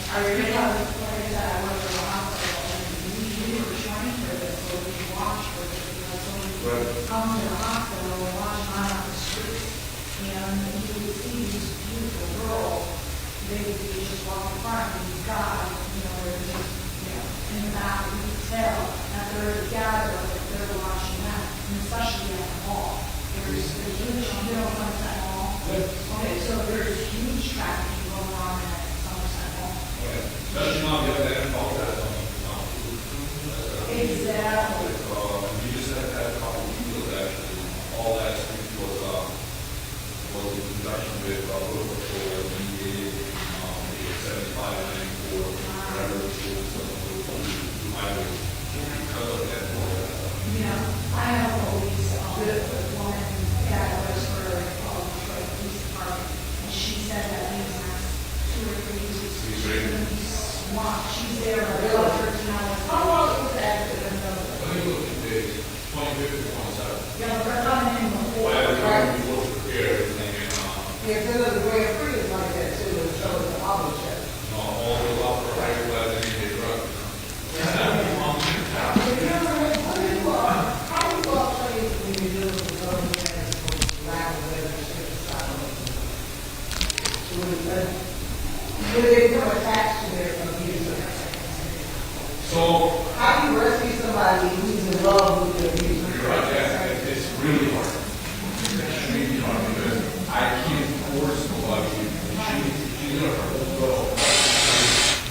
I really like I said, I worked in the hospital, and we were trained for this, so we watched for this, so we come to the hospital and watch mine on the streets, and you would see these beautiful girls, they would be just walking in front, and these guys, they're just, in the back, you could tell that they're together, that they're watching that, and especially at the mall. There's huge, Somerset Mall. Okay, so there's huge trafficking going on at Somerset Mall. Especially not the other end, all that. Exactly. You just had a couple of people actually, all that street was in conjunction with Roseville, mediated, 75 and 94, whatever it was, highway, because of that. I have always lived with one that works for the Detroit Police Department, and she said that these last 2 or 3 weeks, she's going to be swamped. She's there about 13 hours. How long was that? I think it was 2 days, 25th to 27th. Yeah, they're coming in before. Well, everything was prepared, everything, and yeah, because the Grand Prix is like that too, it shows the auto check. all the up for higher class and they drug. When they become attached to their abuser. So, How do you rescue somebody who's in love with their abuser? you're right, it's really hard. It's extremely hard because I can't force nobody. She's in her own role.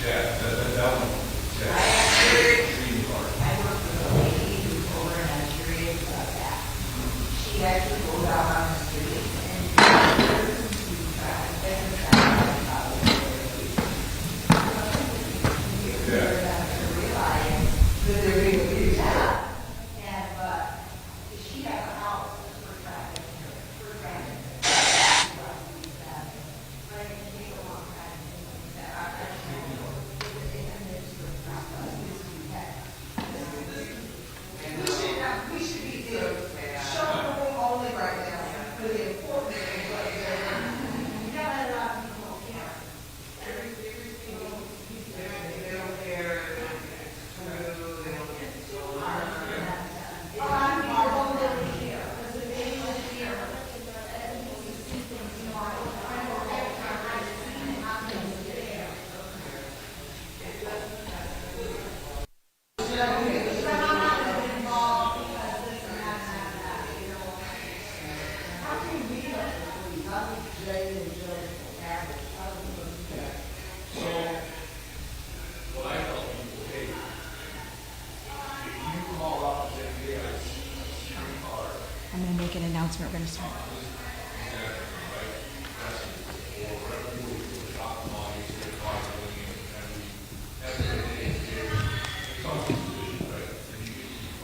Yeah, that one. Yeah, extremely hard. I worked with a lady who told her and I'm curious about that. She actually goes out on the street and she tries to realize that they're being abused. And but she has a house for traffic. For traffic. But it can take a long time to do that. I don't know. We should be showing only right now for the important thing. You got a lot of people don't care. They don't care. They don't get so hard. A lot of people don't really care because if they don't care, people can see things. I know every time I've seen it, I'm going to get there. What I tell people, hey, if you call up and say, hey, I see a street car, I'm going to make an announcement. We're going to start.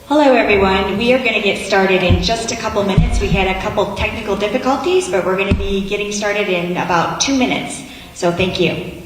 Hello, everyone. We are going to get started in just a couple minutes. We had a couple technical difficulties, but we're going to be getting started in about 2 minutes. So thank you.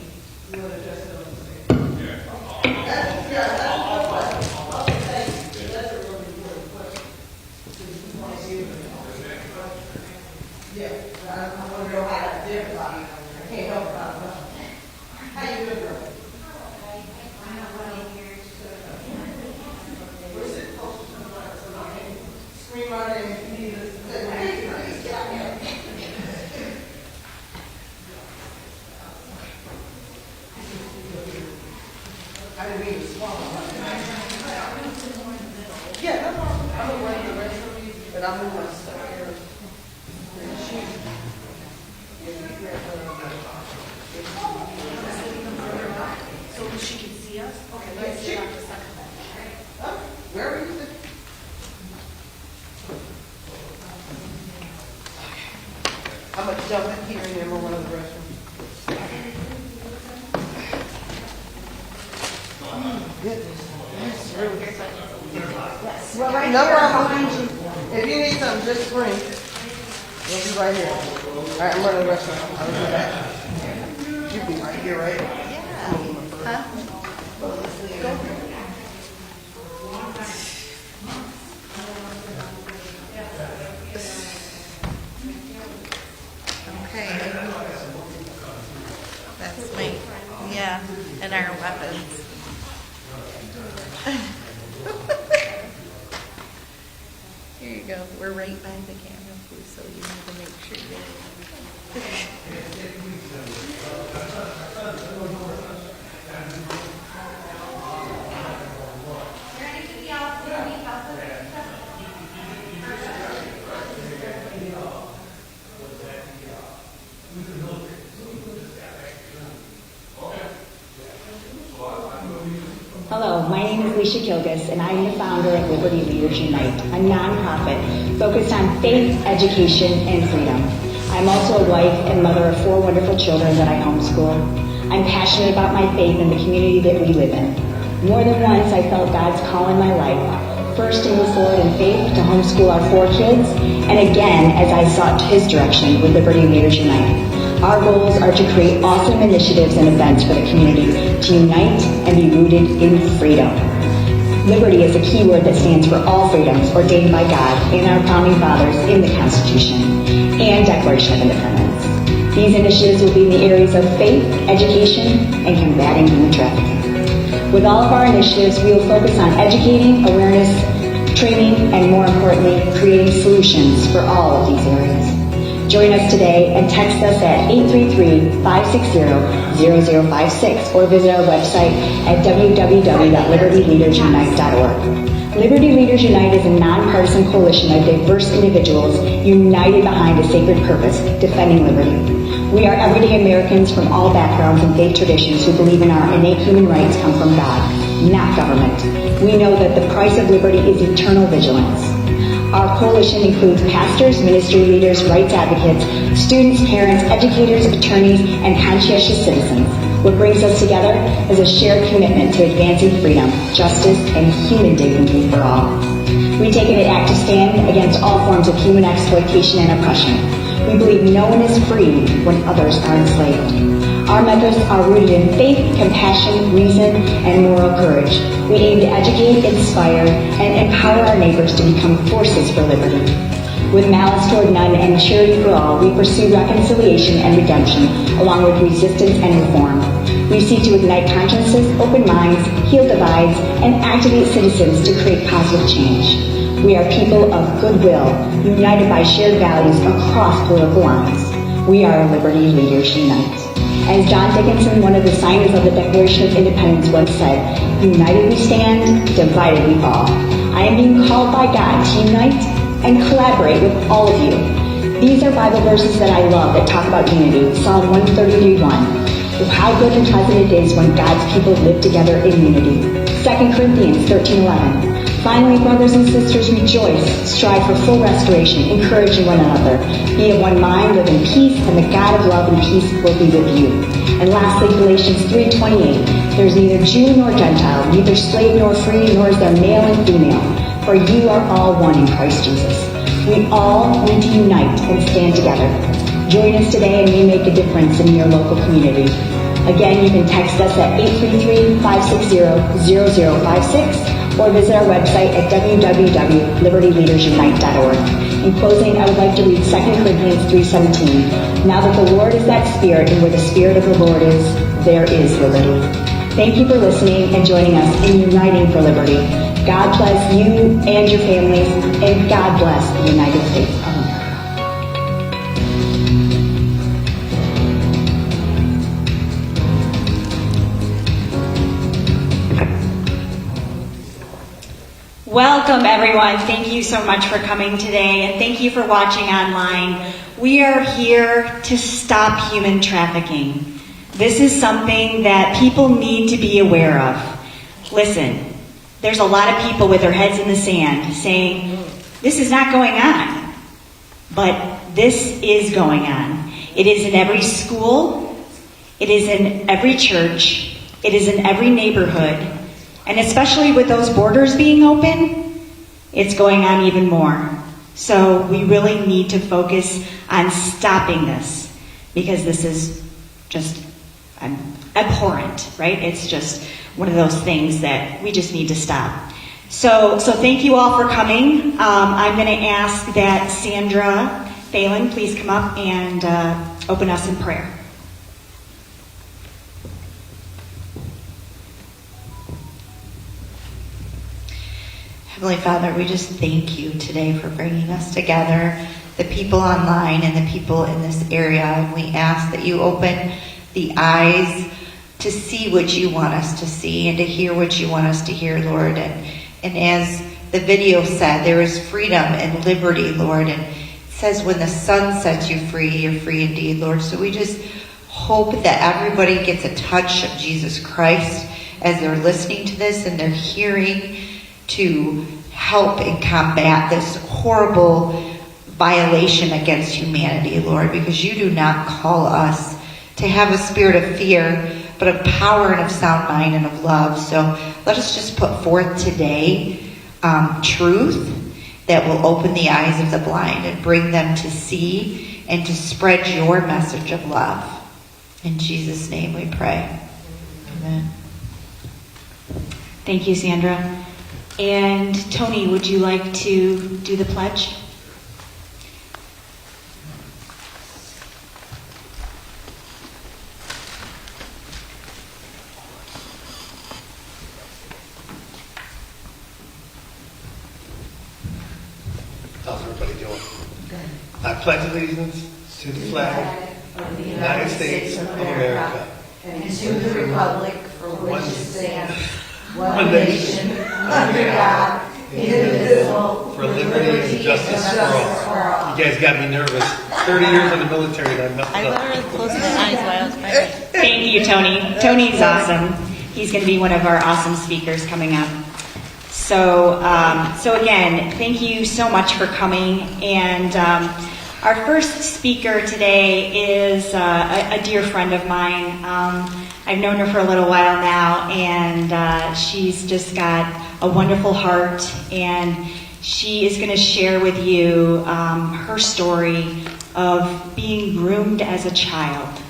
I'm going to jump in here and then we'll run to the restroom. Goodness, that's really yes. Well, right no problem. If you need something, just scream. We'll be right here. All right, I'm running to the restroom. I'll be back. You'll be right here, right? Yeah. Huh? Go. Okay. That's me. Yeah. and our weapons. Here you go. We're right by the camera, too, so you need to make sure you're... Hello, my name is Alicia Kilgus, and I am the founder of Liberty Leaders Unite, a nonprofit focused on faith, education, and freedom. I'm also a wife and mother of 4 wonderful children that I homeschool. I'm passionate about my faith and the community that we live in. More than once, I felt God's call in my life, first to move forward in faith to homeschool our 4 kids, and again as I sought His direction with Liberty Leaders Unite. Our goals are to create awesome initiatives and events for the community to unite and be rooted in freedom. Liberty is a key word that stands for all freedoms ordained by God and our founding fathers in the Constitution and Declaration of Independence. These initiatives will be in the areas of faith, education, and combating human trafficking. With all of our initiatives, we will focus on educating, awareness, training, and more importantly, creating solutions for all of these areas. Join us today and text us at 833-560-0056 or visit our website at www.libertyleadersunite.org. Liberty Leaders Unite is a nonpartisan coalition of diverse individuals united behind a sacred purpose, defending liberty. We are everyday Americans from all backgrounds and faith traditions who believe in our innate human rights come from God, not government. We know that the price of liberty is eternal vigilance. Our coalition includes pastors, ministry leaders, rights advocates, students, parents, educators, attorneys, and conscientious citizens. What brings us together is a shared commitment to advancing freedom, justice, and human dignity for all. We take an active stand against all forms of human exploitation and oppression. We believe no one is free when others are enslaved. Our methods are rooted in faith, compassion, reason, and moral courage. We aim to educate, inspire, and empower our neighbors to become forces for liberty. With malice toward none and charity for all, we pursue reconciliation and redemption, along with resistance and reform. We seek to ignite consciences, open minds, heal divides, and activate citizens to create positive change. We are people of goodwill, united by shared values across political lines. We are Liberty Leaders Unite. As John Dickinson, one of the signers of the Declaration of Independence, once said, "United we stand, divided we fall." I am being called by God to unite and collaborate with all of you. These are Bible verses that I love that talk about unity. Psalm 133:1. How good and pleasant it is when God's people live together in unity. 2 Corinthians 13:11. Finally, brothers and sisters, rejoice, strive for full restoration, encouraging one another. Be of one mind, live in peace, and the God of love and peace will be with you. And lastly, Galatians 3:28. There is neither Jew nor Gentile, neither slave nor free, nor is there male and female, for you are all one in Christ Jesus. We all need to unite and stand together. Join us today and we make a difference in your local community. Again, you can text us at 833-560-0056 or visit our website at www.libertyleadersunite.org. In closing, I would like to read 2 Corinthians 3:17. Now that the Lord is that Spirit, and where the Spirit of the Lord is, there is liberty. Thank you for listening and joining us in Uniting for Liberty. God bless you and your family, and God bless the United States of America. Welcome, everyone. Thank you so much for coming today, and thank you for watching online. We are here to stop human trafficking. This is something that people need to be aware of. Listen, there's a lot of people with their heads in the sand saying, this is not going on. But this is going on. It is in every school. It is in every church. It is in every neighborhood. And especially with those borders being open, it's going on even more. So we really need to focus on stopping this, because this is just abhorrent, right? It's just one of those things that we just need to stop. So thank you all for coming. I'm going to ask that Sandra Phelan please come up and open us in prayer. Heavenly Father, we just thank you today for bringing us together, the people online and the people in this area. And we ask that you open the eyes to see what you want us to see and to hear what you want us to hear, Lord. And as the video said, there is freedom and liberty, Lord. And it says when the Son sets you free, you're free indeed, Lord. So we just hope that everybody gets a touch of Jesus Christ as they're listening to this and they're hearing, to help and combat this horrible violation against humanity, Lord, because you do not call us to have a spirit of fear, but of power and of sound mind and of love. So let us just put forth today truth that will open the eyes of the blind and bring them to see and to spread your message of love. In Jesus' name we pray. Amen. Thank you, Sandra. And Tony, would you like to do the pledge? How's everybody doing? I pledge allegiance to the flag of the United States of America And to the republic for which it stands, one nation, under God, indivisible, for liberty and justice for all. You guys got me nervous. 30 years in the military and I messed I up. literally closed my eyes while I was praying. Thank you, Tony. Tony's awesome. He's going to be one of our awesome speakers coming up. So again, thank you so much for coming. And our first speaker today is a dear friend of mine. I've known her for a little while now, and she's just got a wonderful heart. And she is going to share with you her story of being groomed as a child.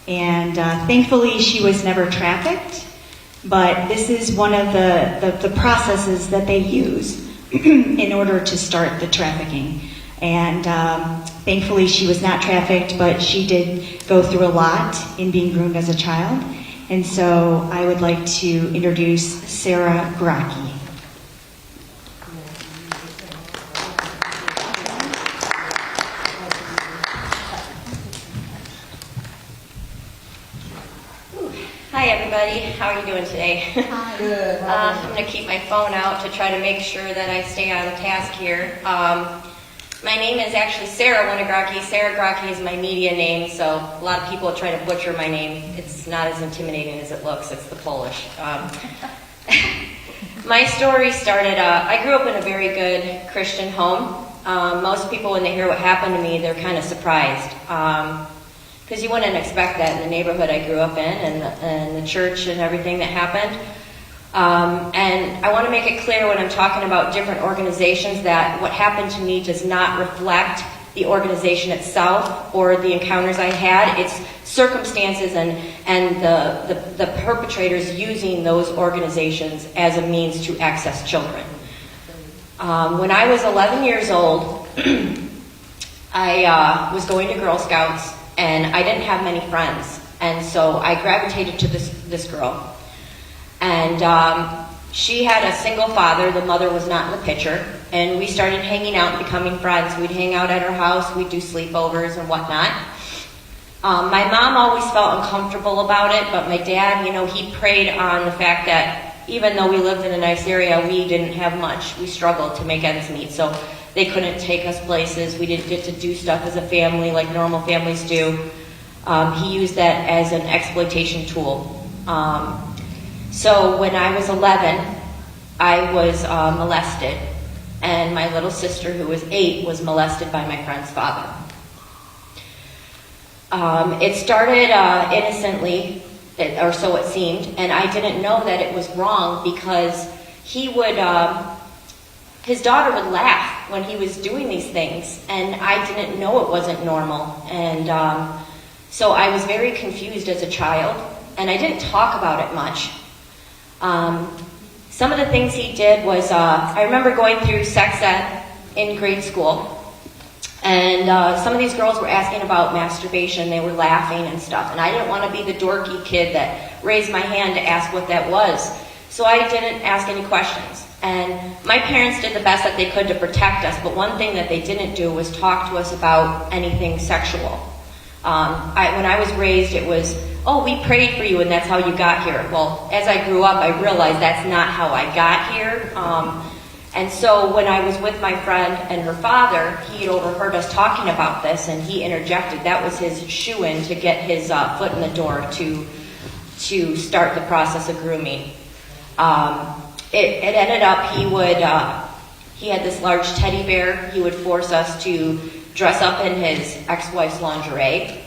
And thankfully, she was never trafficked. But this is one of the processes that they use in order to start the trafficking. And thankfully she was not trafficked, but she did go through a lot in being groomed as a child. And so I would like to introduce Sarah Grocki. Hi everybody, how are you doing today? Good. I'm going to keep my phone out to try to make sure that I stay on task here. My name is actually Sarah Grocki. Sarah Grocki is my media name, so a lot of people try to butcher my name. It's not as intimidating as it looks, it's the Polish. My story started, I grew up in a very good Christian home. Most people, when they hear what happened to me, they're kind of surprised. Because you wouldn't expect that in the neighborhood I grew up in and the church and everything that happened. And I want to make it clear when I'm talking about different organizations that what happened to me does not reflect the organization itself or the encounters I had. It's circumstances and the perpetrators using those organizations as a means to access children. When I was 11 years old, I was going to Girl Scouts. And I didn't have many friends, and so I gravitated to this girl. And she had a single father. The mother was not in the picture. And we started hanging out and becoming friends. We'd hang out at her house. We'd do sleepovers and whatnot. My mom always felt uncomfortable about it, but my dad, he preyed on the fact that even though we lived in a nice area, we didn't have much. We struggled to make ends meet. So they couldn't take us places. We didn't get to do stuff as a family like normal families do. He used that as an exploitation tool. So when I was 11, I was molested. And my little sister, who was 8, was molested by my friend's father. It started innocently, or so it seemed, and I didn't know that it was wrong because he would... his daughter would laugh when he was doing these things, and I didn't know it wasn't normal. And so I was very confused as a child, and I didn't talk about it much. Some of the things he did was, I remember going through sex ed in grade school, and some of these girls were asking about masturbation. They were laughing and stuff, and I didn't want to be the dorky kid that raised my hand to ask what that was. So I didn't ask any questions. And my parents did the best that they could to protect us, but one thing that they didn't do was talk to us about anything sexual. When I was raised, it was, oh, we prayed for you and that's how you got here. Well, as I grew up, I realized that's not how I got here. And so when I was with my friend and her father, he had overheard us talking about this and he interjected. That was his shoo-in to get his foot in the door to start the process of grooming. It ended up he had this large teddy bear. He would force us to dress up in his ex-wife's lingerie.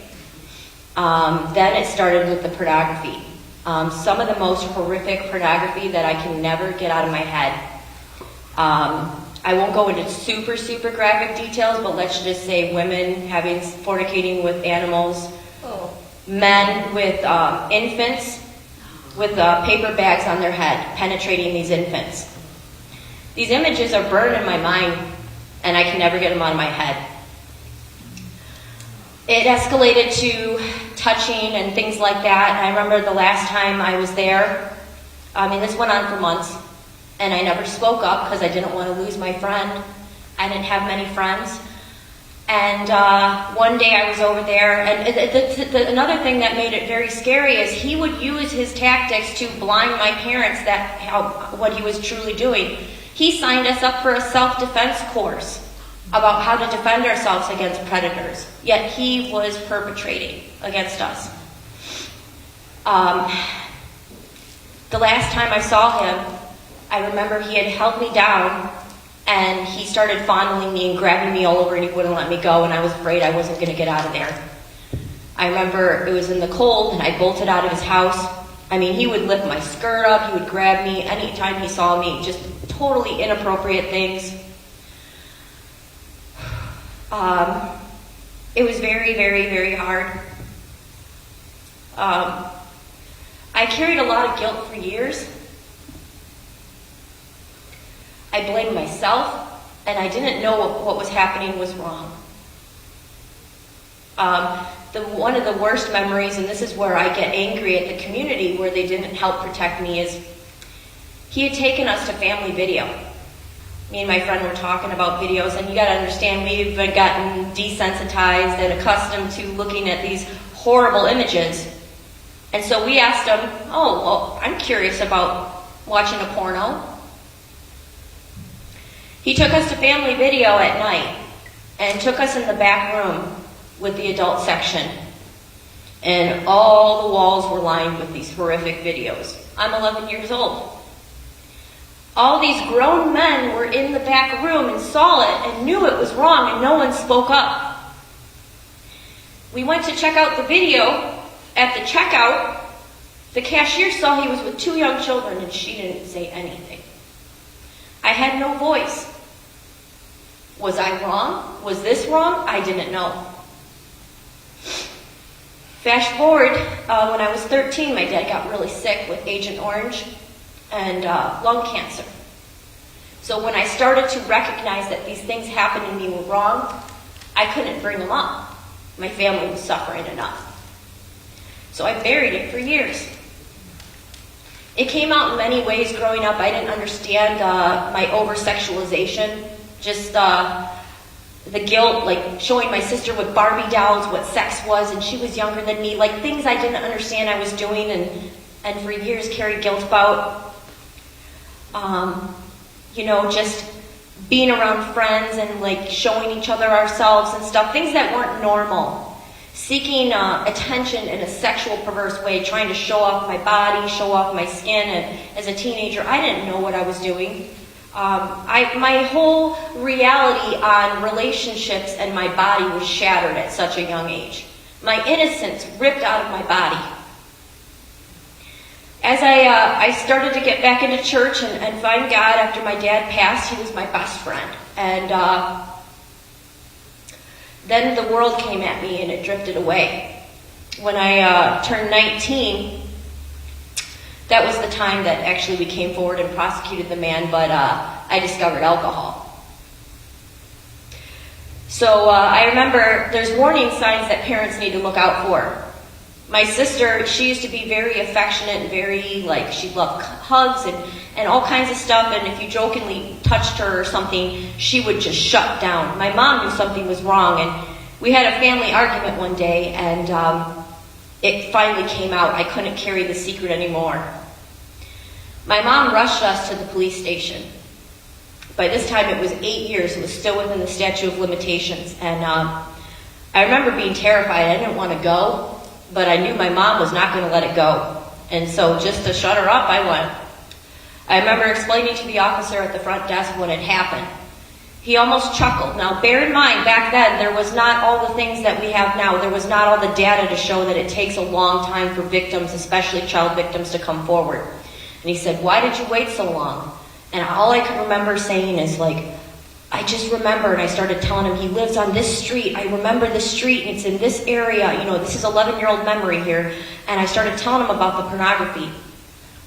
Then it started with the pornography. Some of the most horrific pornography that I can never get out of my head. I won't go into super, super graphic details, but let's just say women fornicating with animals, men with infants with paper bags on their head, penetrating these infants. These images are burned in my mind, and I can never get them out of my head. It escalated to touching and things like that. I remember the last time I was there, this went on for months, and I never spoke up because I didn't want to lose my friend. I didn't have many friends. And one day I was over there, and another thing that made it very scary is he would use his tactics to blind my parents what he was truly doing. He signed us up for a self-defense course about how to defend ourselves against predators, yet he was perpetrating against us. The last time I saw him, I remember he had held me down and he started fondling me and grabbing me all over and he wouldn't let me go, and I was afraid I wasn't going to get out of there. I remember it was in the cold and I bolted out of his house. He would lift my skirt up, he would grab me anytime he saw me, just totally inappropriate things. It was very, very, very hard. I carried a lot of guilt for years. I blamed myself, and I didn't know what was happening was wrong. One of the worst memories, and this is where I get angry at the community where they didn't help protect me, is he had taken us to family video. Me and my friend were talking about videos, and you gotta understand, we've gotten desensitized and accustomed to looking at these horrible images. And so we asked him, oh, well, I'm curious about watching a porno. He took us to family video at night and took us in the back room with the adult section. And all the walls were lined with these horrific videos. I'm 11 years old. All these grown men were in the back room and saw it and knew it was wrong, and no one spoke up. We went to check out the video. At the checkout, the cashier saw he was with 2 young children and she didn't say anything. I had no voice. Was I wrong? Was this wrong? I didn't know. Fast forward, when I was 13, my dad got really sick with Agent Orange and lung cancer. So when I started to recognize that these things happened to me were wrong, I couldn't bring them up. My family was suffering enough. So I buried it for years. It came out in many ways growing up. I didn't understand my over-sexualization, just the guilt, like showing my sister with Barbie dolls what sex was, and she was younger than me, like things I didn't understand I was doing and for years carried guilt about. Just being around friends and like showing each other ourselves and stuff, things that weren't normal. Seeking attention in a sexual, perverse way, trying to show off my body, show off my skin. And as a teenager, I didn't know what I was doing. My whole reality on relationships and my body was shattered at such a young age. My innocence ripped out of my body. As I started to get back into church and find God after my dad passed, he was my best friend. And then the world came at me and it drifted away. When I turned 19, that was the time that actually we came forward and prosecuted the man, but I discovered alcohol. So I remember there's warning signs that parents need to look out for. My sister, she used to be very affectionate and very, like, she loved hugs and all kinds of stuff, and if you jokingly touched her or something, she would just shut down. My mom knew something was wrong, and we had a family argument one day, and it finally came out. I couldn't carry the secret anymore. My mom rushed us to the police station. By this time, it was 8 years. It was still within the statute of limitations, and I remember being terrified. I didn't want to go, but I knew my mom was not going to let it go. And so just to shut her up, I went. I remember explaining to the officer at the front desk what had happened. He almost chuckled. Now, bear in mind, back then, there was not all the things that we have now. There was not all the data to show that it takes a long time for victims, especially child victims, to come forward. And he said, "Why did you wait so long?" And all I could remember saying is, like, I just remember, and I started telling him, he lives on this street. I remember this street, and it's in this area. You know, this is 11-year-old memory here. And I started telling him about the pornography.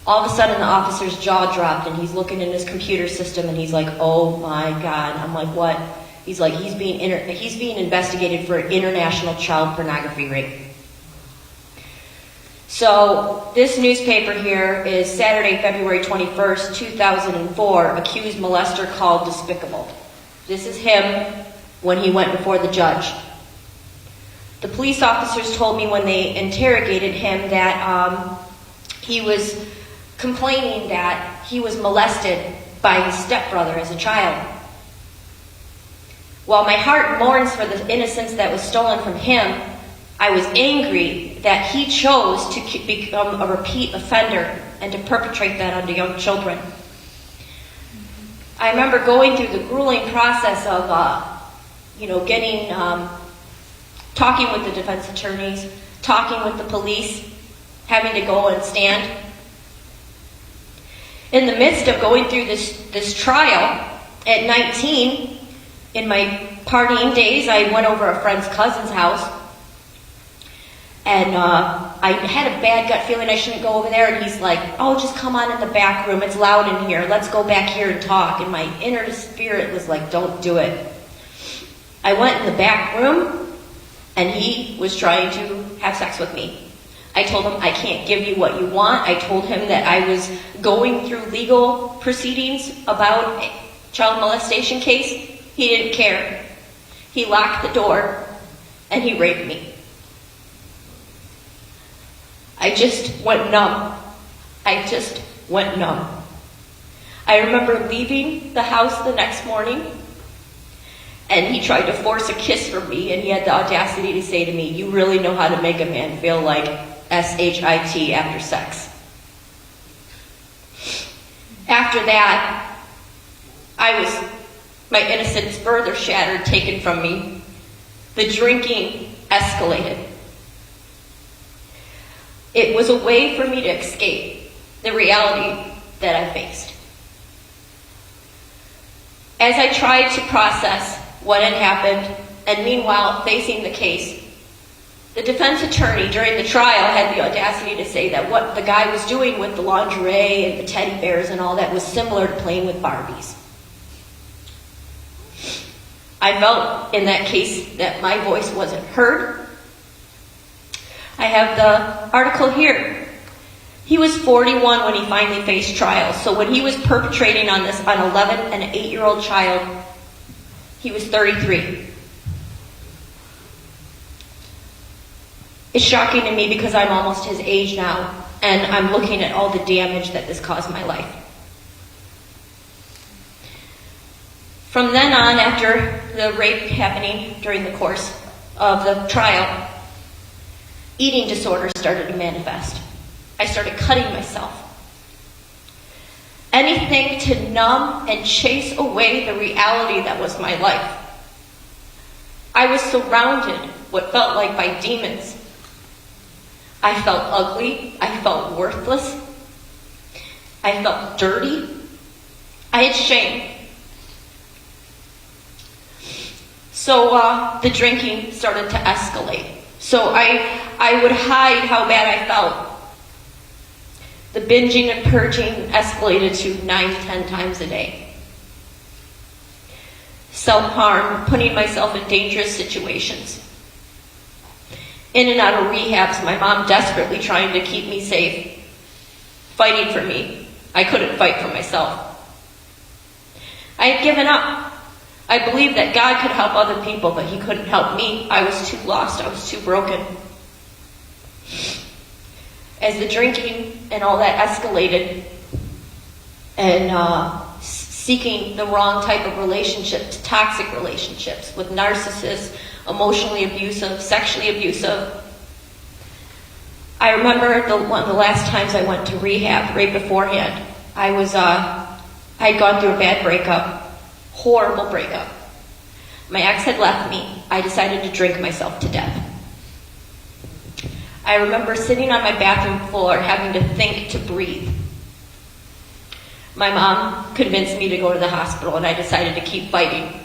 All of a sudden, the officer's jaw dropped, and he's looking in his computer system, and he's like, "Oh my God." I'm like, "What?" He's like, he's being investigated for an international child pornography rape. So this newspaper here is Saturday, February 21st, 2004, accused molester called despicable. This is him when he went before the judge. The police officers told me when they interrogated him that he was complaining that he was molested by his stepbrother as a child. While my heart mourns for the innocence that was stolen from him, I was angry that he chose to become a repeat offender and to perpetrate that onto young children. I remember going through the grueling process of, talking with the defense attorneys, talking with the police, having to go and stand. In the midst of going through this trial, at 19, in my partying days, I went over a friend's cousin's house, and I had a bad gut feeling I shouldn't go over there, and he's like, "Oh, just come on in the back room, it's loud in here, let's go back here and talk." And my inner spirit was like, "Don't do it." I went in the back room, and he was trying to have sex with me. I told him, "I can't give you what you want." I told him that I was going through legal proceedings about a child molestation case. He didn't care. He locked the door, and he raped me. I just went numb. I remember leaving the house the next morning, and he tried to force a kiss from me, and he had the audacity to say to me, "You really know how to make a man feel like SHIT after sex." After that, my innocence further shattered, taken from me. The drinking escalated. It was a way for me to escape the reality that I faced. As I tried to process what had happened, and meanwhile facing the case, the defense attorney during the trial had the audacity to say that what the guy was doing with the lingerie and the teddy bears and all that was similar to playing with Barbies. I felt in that case that my voice wasn't heard. I have the article here. He was 41 when he finally faced trial. So when he was perpetrating on this, on 11 and an 8-year-old child, he was 33. It's shocking to me because I'm almost his age now, and I'm looking at all the damage that this caused my life. From then on, after the rape happening during the course of the trial, eating disorders started to manifest. I started cutting myself. Anything to numb and chase away the reality that was my life. I was surrounded, what felt like, by demons. I felt ugly. I felt worthless. I felt dirty. I had shame. So the drinking started to escalate. So I would hide how bad I felt. The binging and purging escalated to 9-10 times a day. Self-harm, putting myself in dangerous situations. in and out of rehabs, my mom desperately trying to keep me safe, fighting for me. I couldn't fight for myself. I had given up. I believed that God could help other people, but He couldn't help me. I was too lost. I was too broken. As the drinking and all that escalated, and seeking the wrong type of relationships, toxic relationships with narcissists, emotionally abusive, sexually abusive. I remember one of the last times I went to rehab, right beforehand, I had gone through a bad breakup, horrible breakup. My ex had left me. I decided to drink myself to death. I remember sitting on my bathroom floor having to think to breathe. My mom convinced me to go to the hospital, and I decided to keep fighting.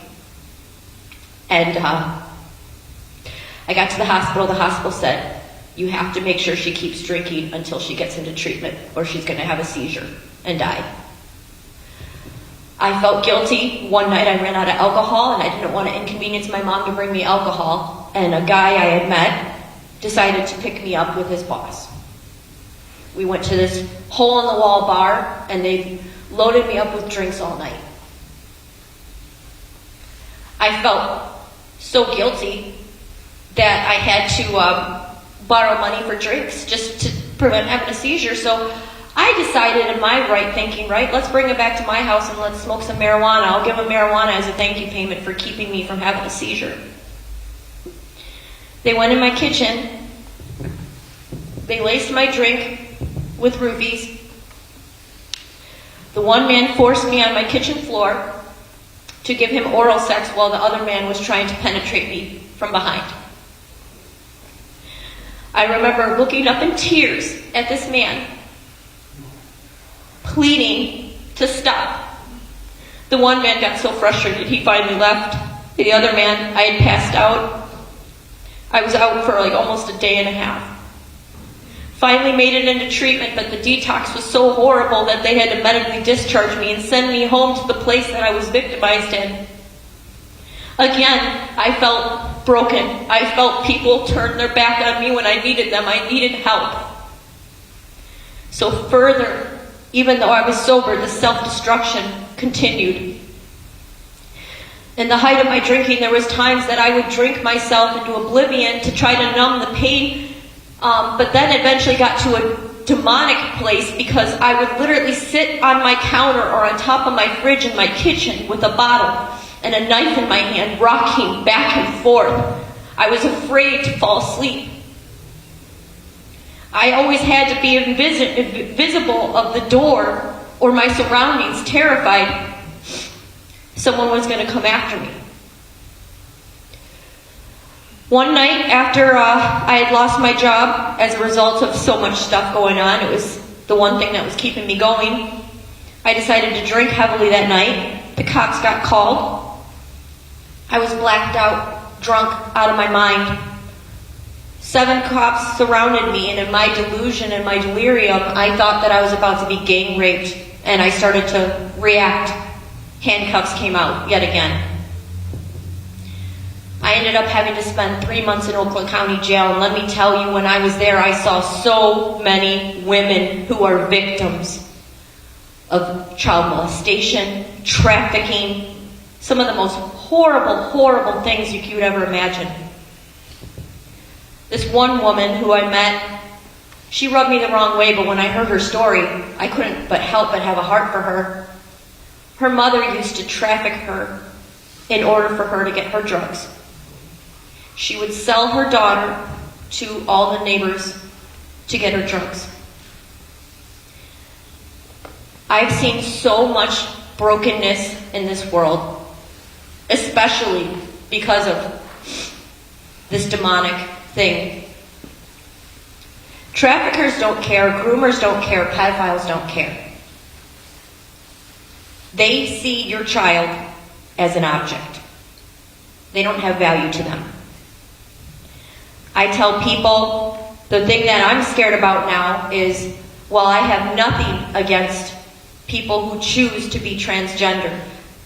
And I got to the hospital. The hospital said, you have to make sure she keeps drinking until she gets into treatment, or she's going to have a seizure and die. I felt guilty. One night I ran out of alcohol, and I didn't want to inconvenience my mom to bring me alcohol. And a guy I had met decided to pick me up with his boss. We went to this hole-in-the-wall bar, and they loaded me up with drinks all night. I felt so guilty that I had to borrow money for drinks just to prevent having a seizure. So I decided, in my right thinking, let's bring him back to my house and let's smoke some marijuana. I'll give him marijuana as a thank you payment for keeping me from having a seizure. They went in my kitchen. They laced my drink with rubies. The one man forced me on my kitchen floor to give him oral sex while the other man was trying to penetrate me from behind. I remember looking up in tears at this man, pleading to stop. The one man got so frustrated he finally left. The other man, I had passed out. I was out for almost a day and a half. Finally made it into treatment, but the detox was so horrible that they had to medically discharge me and send me home to the place that I was victimized in. Again, I felt broken. I felt people turn their back on me when I needed them. I needed help. So further, even though I was sober, the self-destruction continued. In the height of my drinking, there was times that I would drink myself into oblivion to try to numb the pain. But then eventually got to a demonic place because I would literally sit on my counter or on top of my fridge in my kitchen with a bottle and a knife in my hand, rocking back and forth. I was afraid to fall asleep. I always had to be invisible of the door or my surroundings, terrified someone was going to come after me. One night after I had lost my job as a result of so much stuff going on, it was the one thing that was keeping me going, I decided to drink heavily that night. The cops got called. I was blacked out, drunk, out of my mind. 7 cops surrounded me, and in my delusion and my delirium, I thought that I was about to be gang raped, and I started to react. Handcuffs came out yet again. I ended up having to spend 3 months in Oakland County Jail, and let me tell you, when I was there, I saw so many women who are victims of child molestation, trafficking, some of the most horrible, horrible things you could ever imagine. This one woman who I met, she rubbed me the wrong way, but when I heard her story, I couldn't but help but have a heart for her. Her mother used to traffic her in order for her to get her drugs. She would sell her daughter to all the neighbors to get her drugs. I've seen so much brokenness in this world, especially because of this demonic thing. Traffickers don't care, groomers don't care, pedophiles don't care. They see your child as an object. They don't have value to them. I tell people, the thing that I'm scared about now is, while I have nothing against people who choose to be transgender,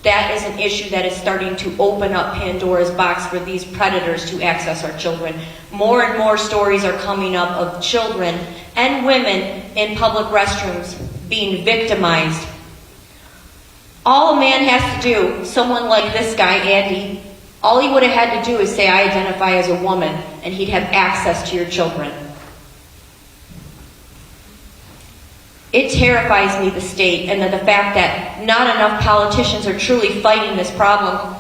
that is an issue that is starting to open up Pandora's box for these predators to access our children. More and more stories are coming up of children and women in public restrooms being victimized. All a man has to do, someone like this guy, Andy, all he would have had to do is say, I identify as a woman, and he'd have access to your children. It terrifies me, the state, and the fact that not enough politicians are truly fighting this problem.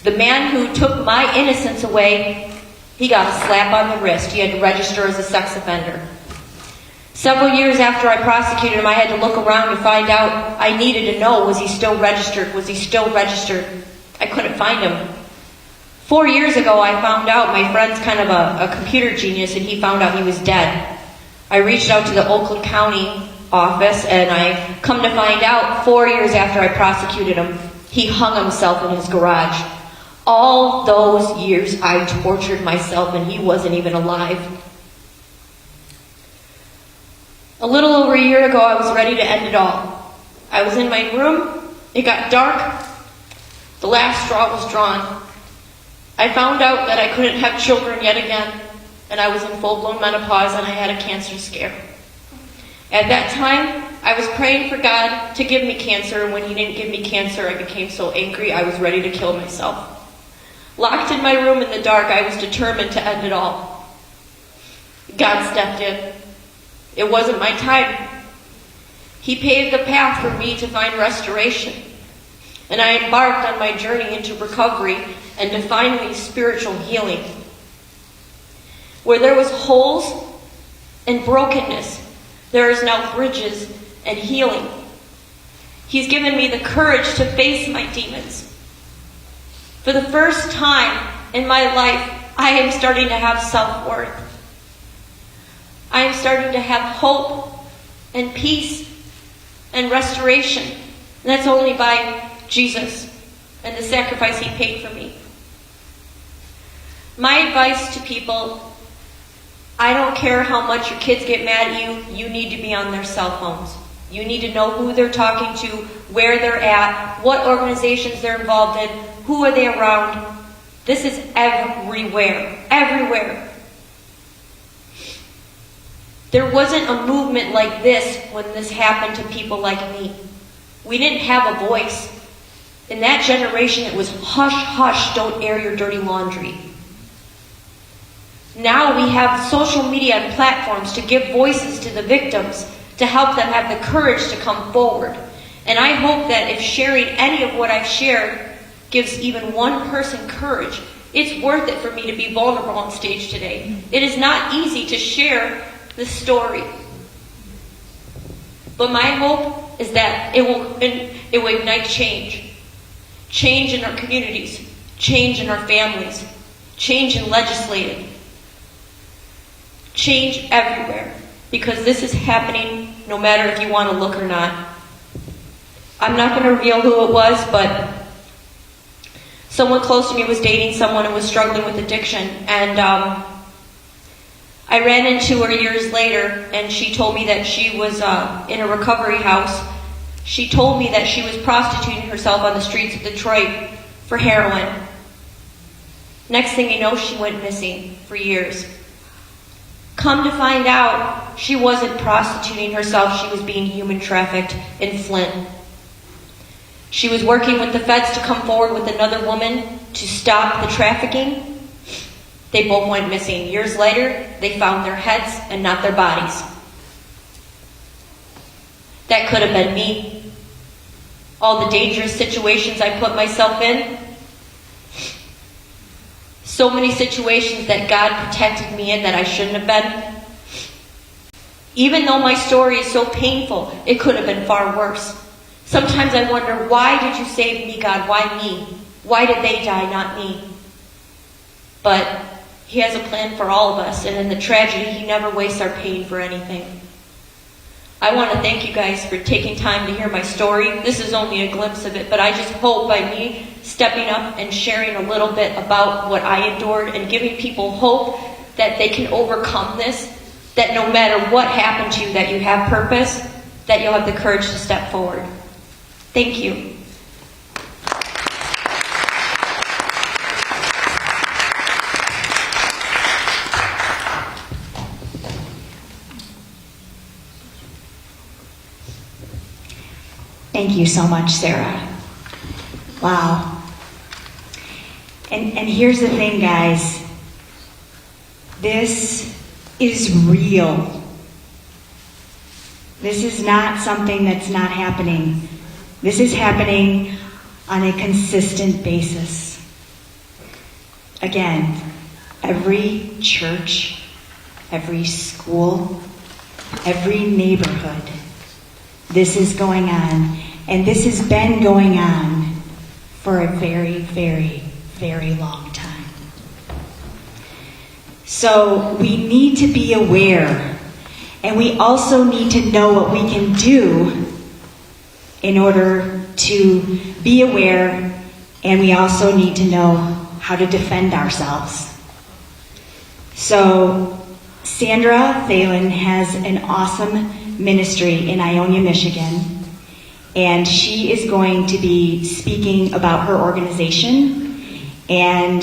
The man who took my innocence away, he got a slap on the wrist. He had to register as a sex offender. Several years after I prosecuted him, I had to look around to find out. I needed to know, was he still registered? Was he still registered? I couldn't find him. 4 years ago, I found out, my friend's kind of a computer genius, and he found out he was dead. I reached out to the Oakland County office, and I come to find out 4 years after I prosecuted him, he hung himself in his garage. All those years I tortured myself, and he wasn't even alive. A little over a year ago, I was ready to end it all. I was in my room, it got dark, the last straw was drawn. I found out that I couldn't have children yet again, and I was in full-blown menopause, and I had a cancer scare. At that time, I was praying for God to give me cancer, and when He didn't give me cancer, I became so angry I was ready to kill myself. Locked in my room in the dark, I was determined to end it all. God stepped in. It wasn't my time. He paved the path for me to find restoration, and I embarked on my journey into recovery and to finally spiritual healing. Where there was holes and brokenness, there is now bridges and healing. He's given me the courage to face my demons. For the first time in my life, I am starting to have self-worth. I am starting to have hope and peace and restoration. And that's only by Jesus and the sacrifice He paid for me. My advice to people, I don't care how much your kids get mad at you, you need to be on their cell phones. You need to know who they're talking to, where they're at, what organizations they're involved in, who are they around. This is everywhere, everywhere. There wasn't a movement like this when this happened to people like me. We didn't have a voice. In that generation, it was hush, hush, don't air your dirty laundry. Now we have social media and platforms to give voices to the victims, to help them have the courage to come forward. And I hope that if sharing any of what I've shared gives even one person courage, it's worth it for me to be vulnerable on stage today. It is not easy to share this story. But my hope is that it will ignite change. Change in our communities, change in our families, change in legislative, change everywhere. Because this is happening no matter if you want to look or not. I'm not going to reveal who it was, but someone close to me was dating someone who was struggling with addiction. And I ran into her years later, and she told me that she was in a recovery house. She told me that she was prostituting herself on the streets of Detroit for heroin. Next thing you know, she went missing for years. Come to find out, she wasn't prostituting herself, she was being human trafficked in Flint. She was working with the feds to come forward with another woman to stop the trafficking. They both went missing. Years later, they found their heads and not their bodies. That could have been me. All the dangerous situations I put myself in. So many situations that God protected me in that I shouldn't have been. Even though my story is so painful, it could have been far worse. Sometimes I wonder, why did you save me, God? Why me? Why did they die, not me? But He has a plan for all of us, and in the tragedy, He never wastes our pain for anything. I want to thank you guys for taking time to hear my story. This is only a glimpse of it, but I just hope by me stepping up and sharing a little bit about what I endured and giving people hope that they can overcome this, that no matter what happened to you, that you have purpose, that you'll have the courage to step forward. Thank you. Thank you so much, Sarah. Wow. And here's the thing, guys. This is real. This is not something that's not happening. This is happening on a consistent basis. Again, every church, every school, every neighborhood, this is going on. And this has been going on for a very, very, very long time. So we need to be aware, and we also need to know what we can do in order to be aware, and we also need to know how to defend ourselves. So Sandra Thalen has an awesome ministry in Ionia, Michigan, and she is going to be speaking about her organization, and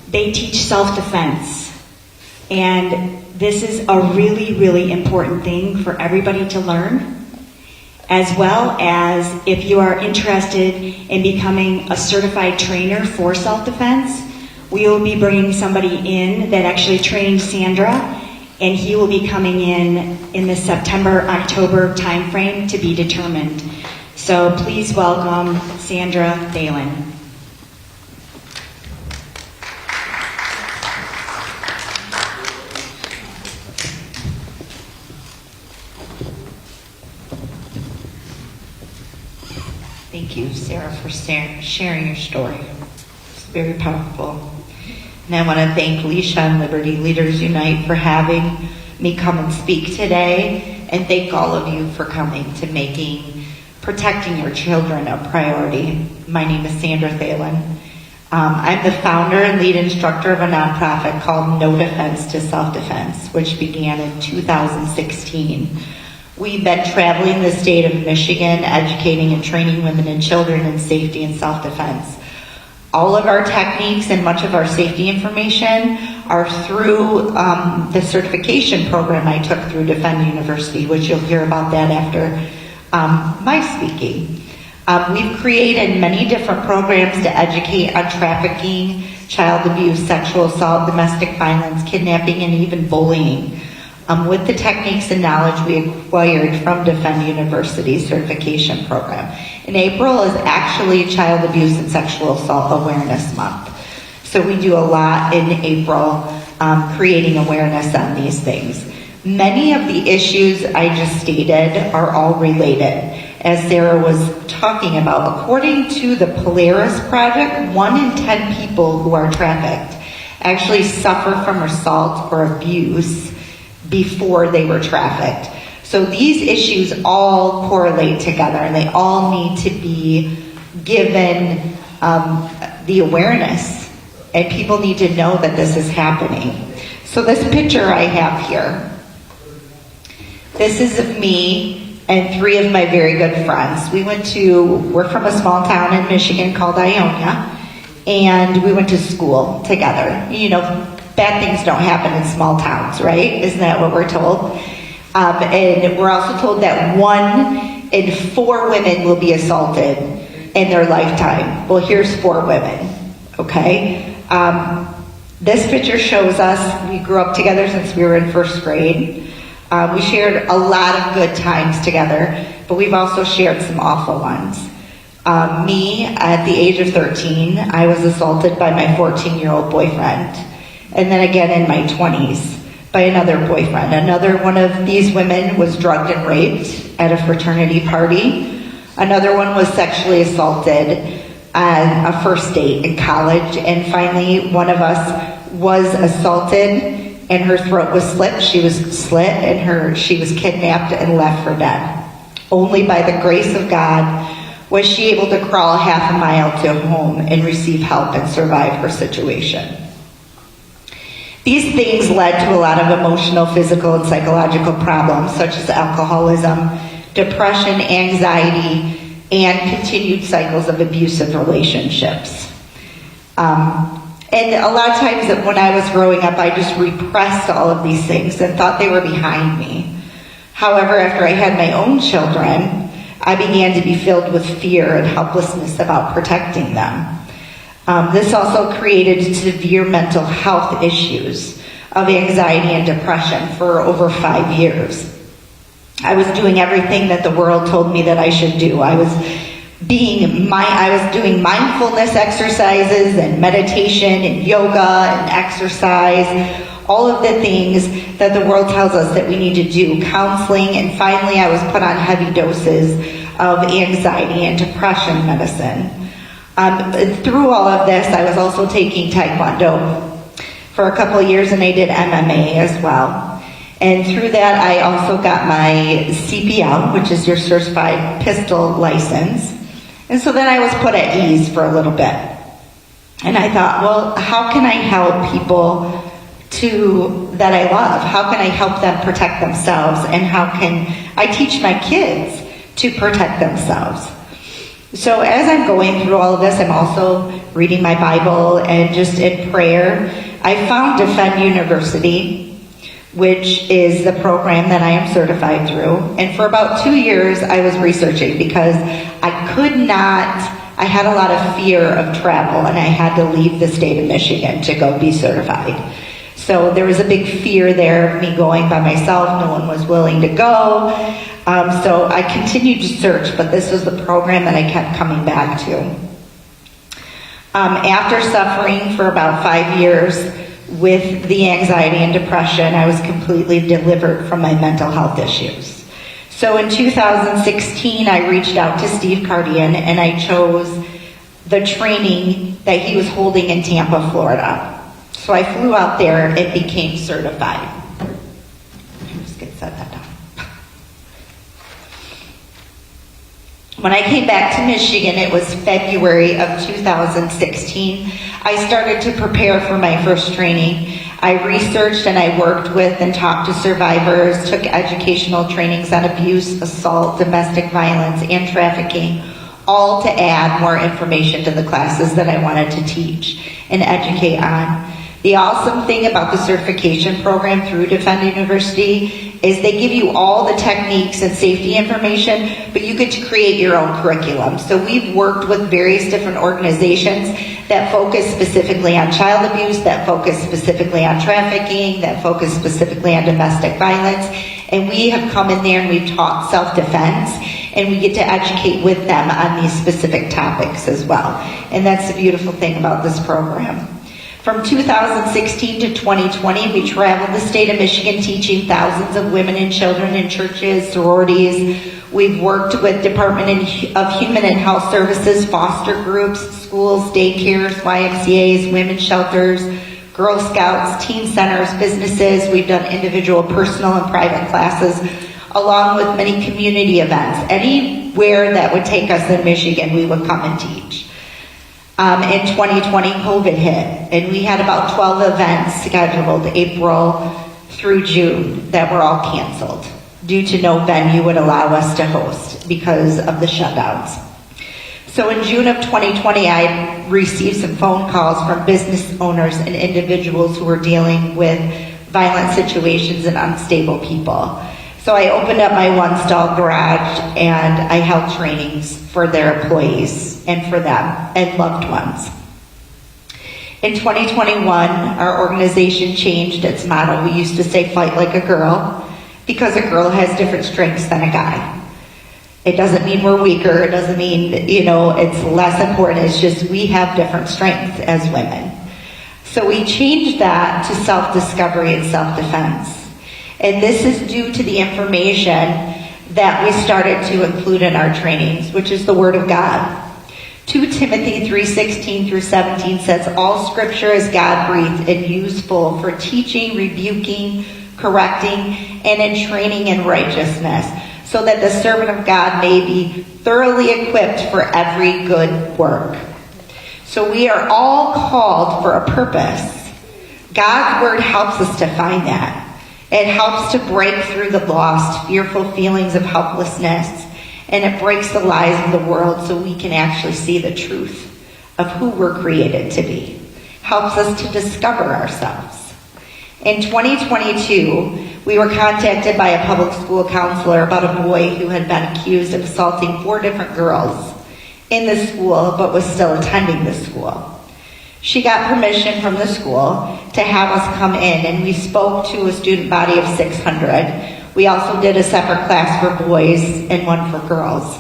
they teach self-defense. And this is a really, really important thing for everybody to learn, as well as if you are interested in becoming a certified trainer for self-defense, we will be bringing somebody in that actually trained Sandra, and he will be coming in the September-October timeframe to be determined. So please welcome Sandra Thalen. Thank you, Sarah, for sharing your story. It's very powerful. And I want to thank Leisha and Liberty Leaders Unite for having me come and speak today, and thank all of you for coming to making protecting your children a priority. My name is Sandra Thalen. I'm the founder and lead instructor of a nonprofit called No Defense to Self-Defense, which began in 2016. We've been traveling the state of Michigan, educating and training women and children in safety and self-defense. All of our techniques and much of our safety information are through the certification program I took through Defend University, which you'll hear about that after my speaking. We've created many different programs to educate on trafficking, child abuse, sexual assault, domestic violence, kidnapping, and even bullying. With the techniques and knowledge we acquired from Defend University certification program. In April is actually Child Abuse and Sexual Assault Awareness Month. So we do a lot in April creating awareness on these things. Many of the issues I just stated are all related. As Sarah was talking about, according to the Polaris Project, 1 in 10 people who are trafficked actually suffer from assault or abuse before they were trafficked. So these issues all correlate together, and they all need to be given the awareness, and people need to know that this is happening. So this picture I have here, this is of me and 3 of my very good friends. We're from a small town in Michigan called Ionia, and we went to school together. You know, bad things don't happen in small towns, right? Isn't that what we're told? And we're also told that 1 in 4 women will be assaulted in their lifetime. Well, here's 4 women, okay? This picture shows us, we grew up together since we were in 1st grade. We shared a lot of good times together, but we've also shared some awful ones. Me, at the age of 13, I was assaulted by my 14-year-old boyfriend. And then again in my 20s by another boyfriend. Another one of these women was drugged and raped at a fraternity party. Another one was sexually assaulted on a first date in college. And finally, one of us was assaulted and her throat was slit. She was slit and she was kidnapped and left for dead. Only by the grace of God was she able to crawl half a mile to home and receive help and survive her situation. These things led to a lot of emotional, physical, and psychological problems, such as alcoholism, depression, anxiety, and continued cycles of abusive relationships. And a lot of times when I was growing up, I just repressed all of these things and thought they were behind me. However, after I had my own children, I began to be filled with fear and helplessness about protecting them. This also created severe mental health issues of anxiety and depression for over 5 years. I was doing everything that the world told me that I should do. I was doing mindfulness exercises and meditation and yoga and exercise, all of the things that the world tells us that we need to do, counseling, and finally I was put on heavy doses of anxiety and depression medicine. Through all of this, I was also taking Taekwondo for a couple of years, and I did MMA as well. And through that, I also got my CPL, which is your certified pistol license. And so then I was put at ease for a little bit. And I thought, well, how can I help people that I love? How can I help them protect themselves? And how can I teach my kids to protect themselves? So as I'm going through all of this, I'm also reading my Bible and just in prayer. I found Defend University, which is the program that I am certified through. And for about 2 years, I was researching because I had a lot of fear of travel, and I had to leave the state of Michigan to go be certified. So there was a big fear there of me going by myself. No one was willing to go. So I continued to search, but this was the program that I kept coming back to. After suffering for about 5 years with the anxiety and depression, I was completely delivered from my mental health issues. So in 2016, I reached out to Steve Cardian, and I chose the training that he was holding in Tampa, Florida. So I flew out there and became certified. I'm just going to set that down. When I came back to Michigan, it was February of 2016. I started to prepare for my first training. I researched and I worked with and talked to survivors, took educational trainings on abuse, assault, domestic violence, and trafficking, all to add more information to the classes that I wanted to teach and educate on. The awesome thing about the certification program through Defend University is they give you all the techniques and safety information, but you get to create your own curriculum. So we've worked with various different organizations that focus specifically on child abuse, that focus specifically on trafficking, that focus specifically on domestic violence. And we have come in there and we've taught self-defense, and we get to educate with them on these specific topics as well. And that's the beautiful thing about this program. From 2016 to 2020, we traveled the state of Michigan teaching thousands of women and children in churches, sororities. We've worked with Department of Human and Health Services, foster groups, schools, daycares, YMCAs, women's shelters, Girl Scouts, teen centers, businesses. We've done individual, personal, and private classes, along with many community events. Anywhere that would take us in Michigan, we would come and teach. In 2020, COVID hit, and we had about 12 events scheduled April through June that were all canceled due to no venue would allow us to host because of the shutdowns. So in June of 2020, I received some phone calls from business owners and individuals who were dealing with violent situations and unstable people. So I opened up my one-stall garage and I held trainings for their employees and for them and loved ones. In 2021, our organization changed its motto. We used to say, fight like a girl, because a girl has different strengths than a guy. It doesn't mean we're weaker. It doesn't mean, it's less important. It's just we have different strengths as women. So we changed that to self-discovery and self-defense. And this is due to the information that we started to include in our trainings, which is the Word of God. 2 Timothy 3:16 through 17 says, all scripture is God-breathed and useful for teaching, rebuking, correcting, and in training in righteousness, so that the servant of God may be thoroughly equipped for every good work. So we are all called for a purpose. God's Word helps us to find that. It helps to break through the lost, fearful feelings of helplessness, and it breaks the lies of the world so we can actually see the truth of who we're created to be. Helps us to discover ourselves. In 2022, We were contacted by a public school counselor about a boy who had been accused of assaulting 4 different girls in the school, but was still attending the school. She got permission from the school to have us come in, and we spoke to a student body of 600. We also did a separate class for boys and one for girls.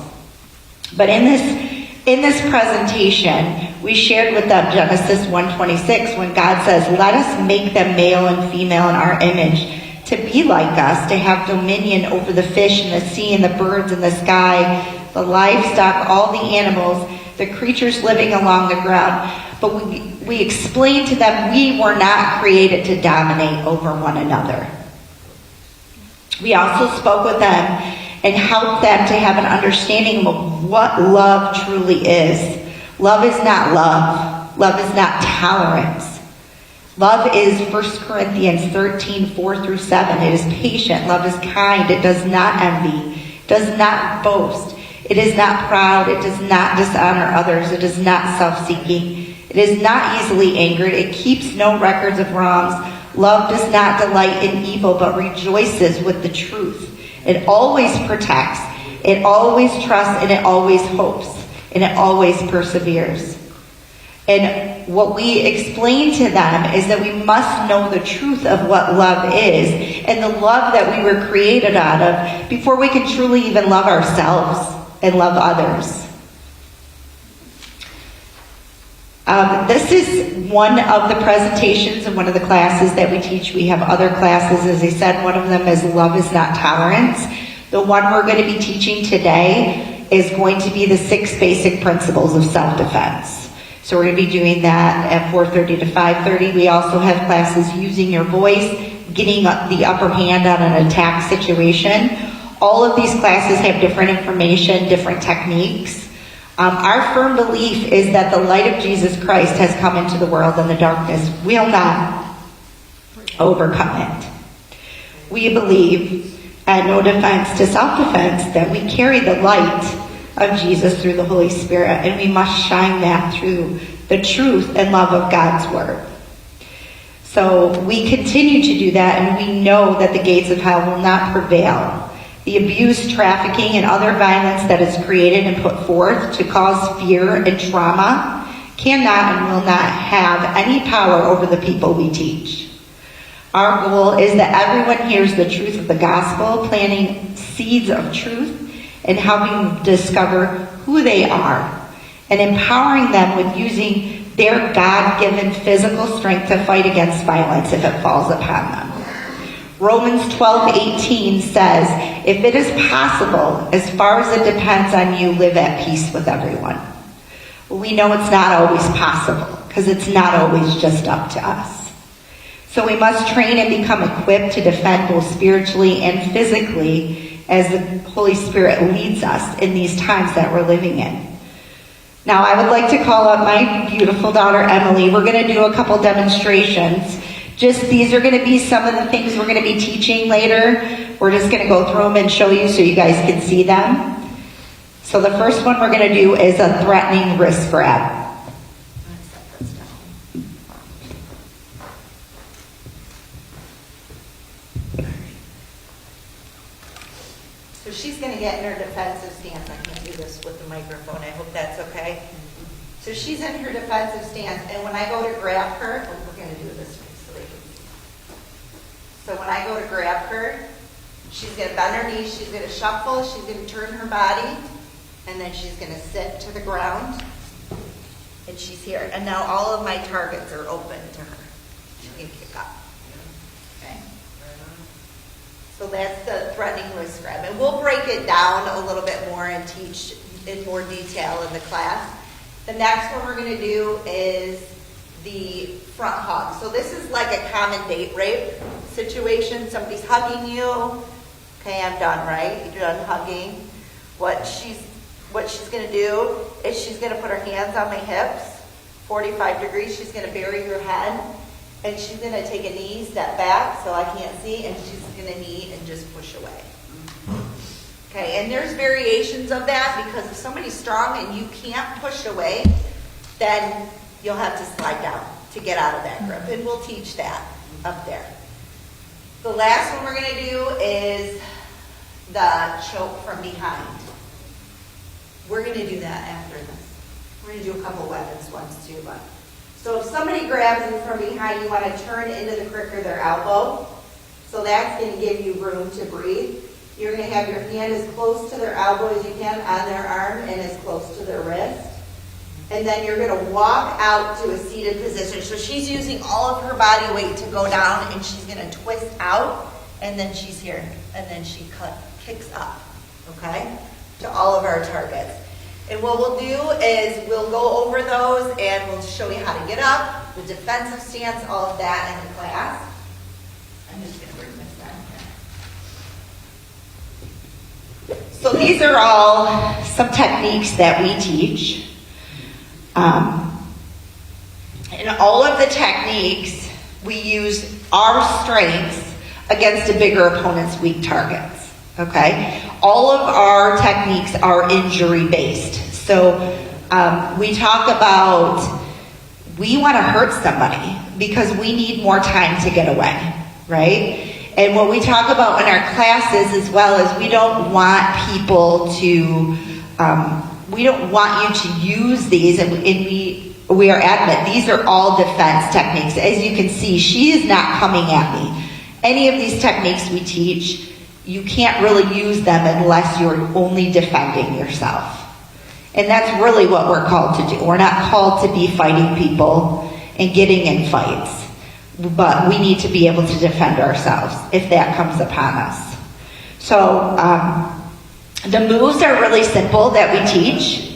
But in this presentation, we shared with them Genesis 1:26, when God says, "Let us make them male and female in our image, to be like us, to have dominion over the fish in the sea and the birds in the sky, the livestock, all the animals, the creatures living along the ground." But we explained to them we were not created to dominate over one another. We also spoke with them and helped them to have an understanding of what love truly is. Love is not love. Love is not tolerance. Love is 1 Corinthians 13, 4 through 7. It is patient. Love is kind. It does not envy. It does not boast. It is not proud. It does not dishonor others. It is not self-seeking. It is not easily angered. It keeps no records of wrongs. Love does not delight in evil, but rejoices with the truth. It always protects. It always trusts, and it always hopes, and it always perseveres. And what we explain to them is that we must know the truth of what love is, and the love that we were created out of, before we can truly even love ourselves and love others. This is one of the presentations and one of the classes that we teach. We have other classes, as I said. One of them is Love is Not Tolerance. The one we're going to be teaching today is going to be the 6 basic principles of self-defense. So we're going to be doing that at 4:30 to 5:30. We also have classes using your voice, getting the upper hand on an attack situation. All of these classes have different information, different techniques. Our firm belief is that the light of Jesus Christ has come into the world, and the darkness will not overcome it. We believe at No Defense to Self-Defense that we carry the light of Jesus through the Holy Spirit, and we must shine that through the truth and love of God's Word. So we continue to do that, and we know that the gates of hell will not prevail. The abuse, trafficking, and other violence that is created and put forth to cause fear and trauma cannot and will not have any power over the people we teach. Our goal is that everyone hears the truth of the gospel, planting seeds of truth and helping them discover who they are, and empowering them with using their God-given physical strength to fight against violence if it falls upon them. Romans 12:18 says, "If it is possible, as far as it depends on you, live at peace with everyone." We know it's not always possible, because it's not always just up to us. So we must train and become equipped to defend both spiritually and physically as the Holy Spirit leads us in these times that we're living in. Now I would like to call up my beautiful daughter, Emily. We're going to do a couple demonstrations. These are going to be some of the things we're going to be teaching later. We're just going to go through them and show you so you guys can see them. So the first one we're going to do is a threatening wrist grab. So she's going to get in her defensive stance. I can't do this with the microphone. I hope that's okay. So she's in her defensive stance, and when I go to grab her, we're going to do this so they can see. So when I go to grab her, she's going to bend her knees, she's going to shuffle, she's going to turn her body, and then she's going to sit to the ground, and she's here. And now all of my targets are open to her. She can kick up. Okay? So that's the threatening wrist grab. And we'll break it down a little bit more and teach in more detail in the class. The next one we're going to do is the front hug. So this is like a common date rape situation. Somebody's hugging you. Okay, I'm done, right? You're done hugging. What she's going to do is she's going to put her hands on my hips, 45 degrees. She's going to bury her head, and she's going to take a knee, step back so I can't see, and she's going to knee and just push away. Okay, and there's variations of that, because if somebody's strong and you can't push away, then you'll have to slide down to get out of that grip, and we'll teach that up there. The last one we're going to do is the choke from behind. We're going to do that after this. We're going to do a couple weapons ones too. So if somebody grabs you from behind, you want to turn into the crick or their elbow. So that's going to give you room to breathe. You're going to have your hand as close to their elbow as you can on their arm and as close to their wrist. And then you're going to walk out to a seated position. So she's using all of her body weight to go down, and she's going to twist out, and then she's here. And then she kicks up, okay, to all of our targets. And what we'll do is we'll go over those, and we'll show you how to get up, the defensive stance, all of that in the class. I'm just going to bring this down here. So these are all some techniques that we teach. In all of the techniques, we use our strengths against a bigger opponent's weak targets, okay? All of our techniques are injury-based. So we talk about, we want to hurt somebody because we need more time to get away, right? And what we talk about in our classes as well is we don't want people to, we don't want you to use these, and we are adamant. These are all defense techniques. As you can see, she is not coming at me. Any of these techniques we teach, you can't really use them unless you're only defending yourself. And that's really what we're called to do. We're not called to be fighting people and getting in fights, but we need to be able to defend ourselves if that comes upon us. So the moves are really simple that we teach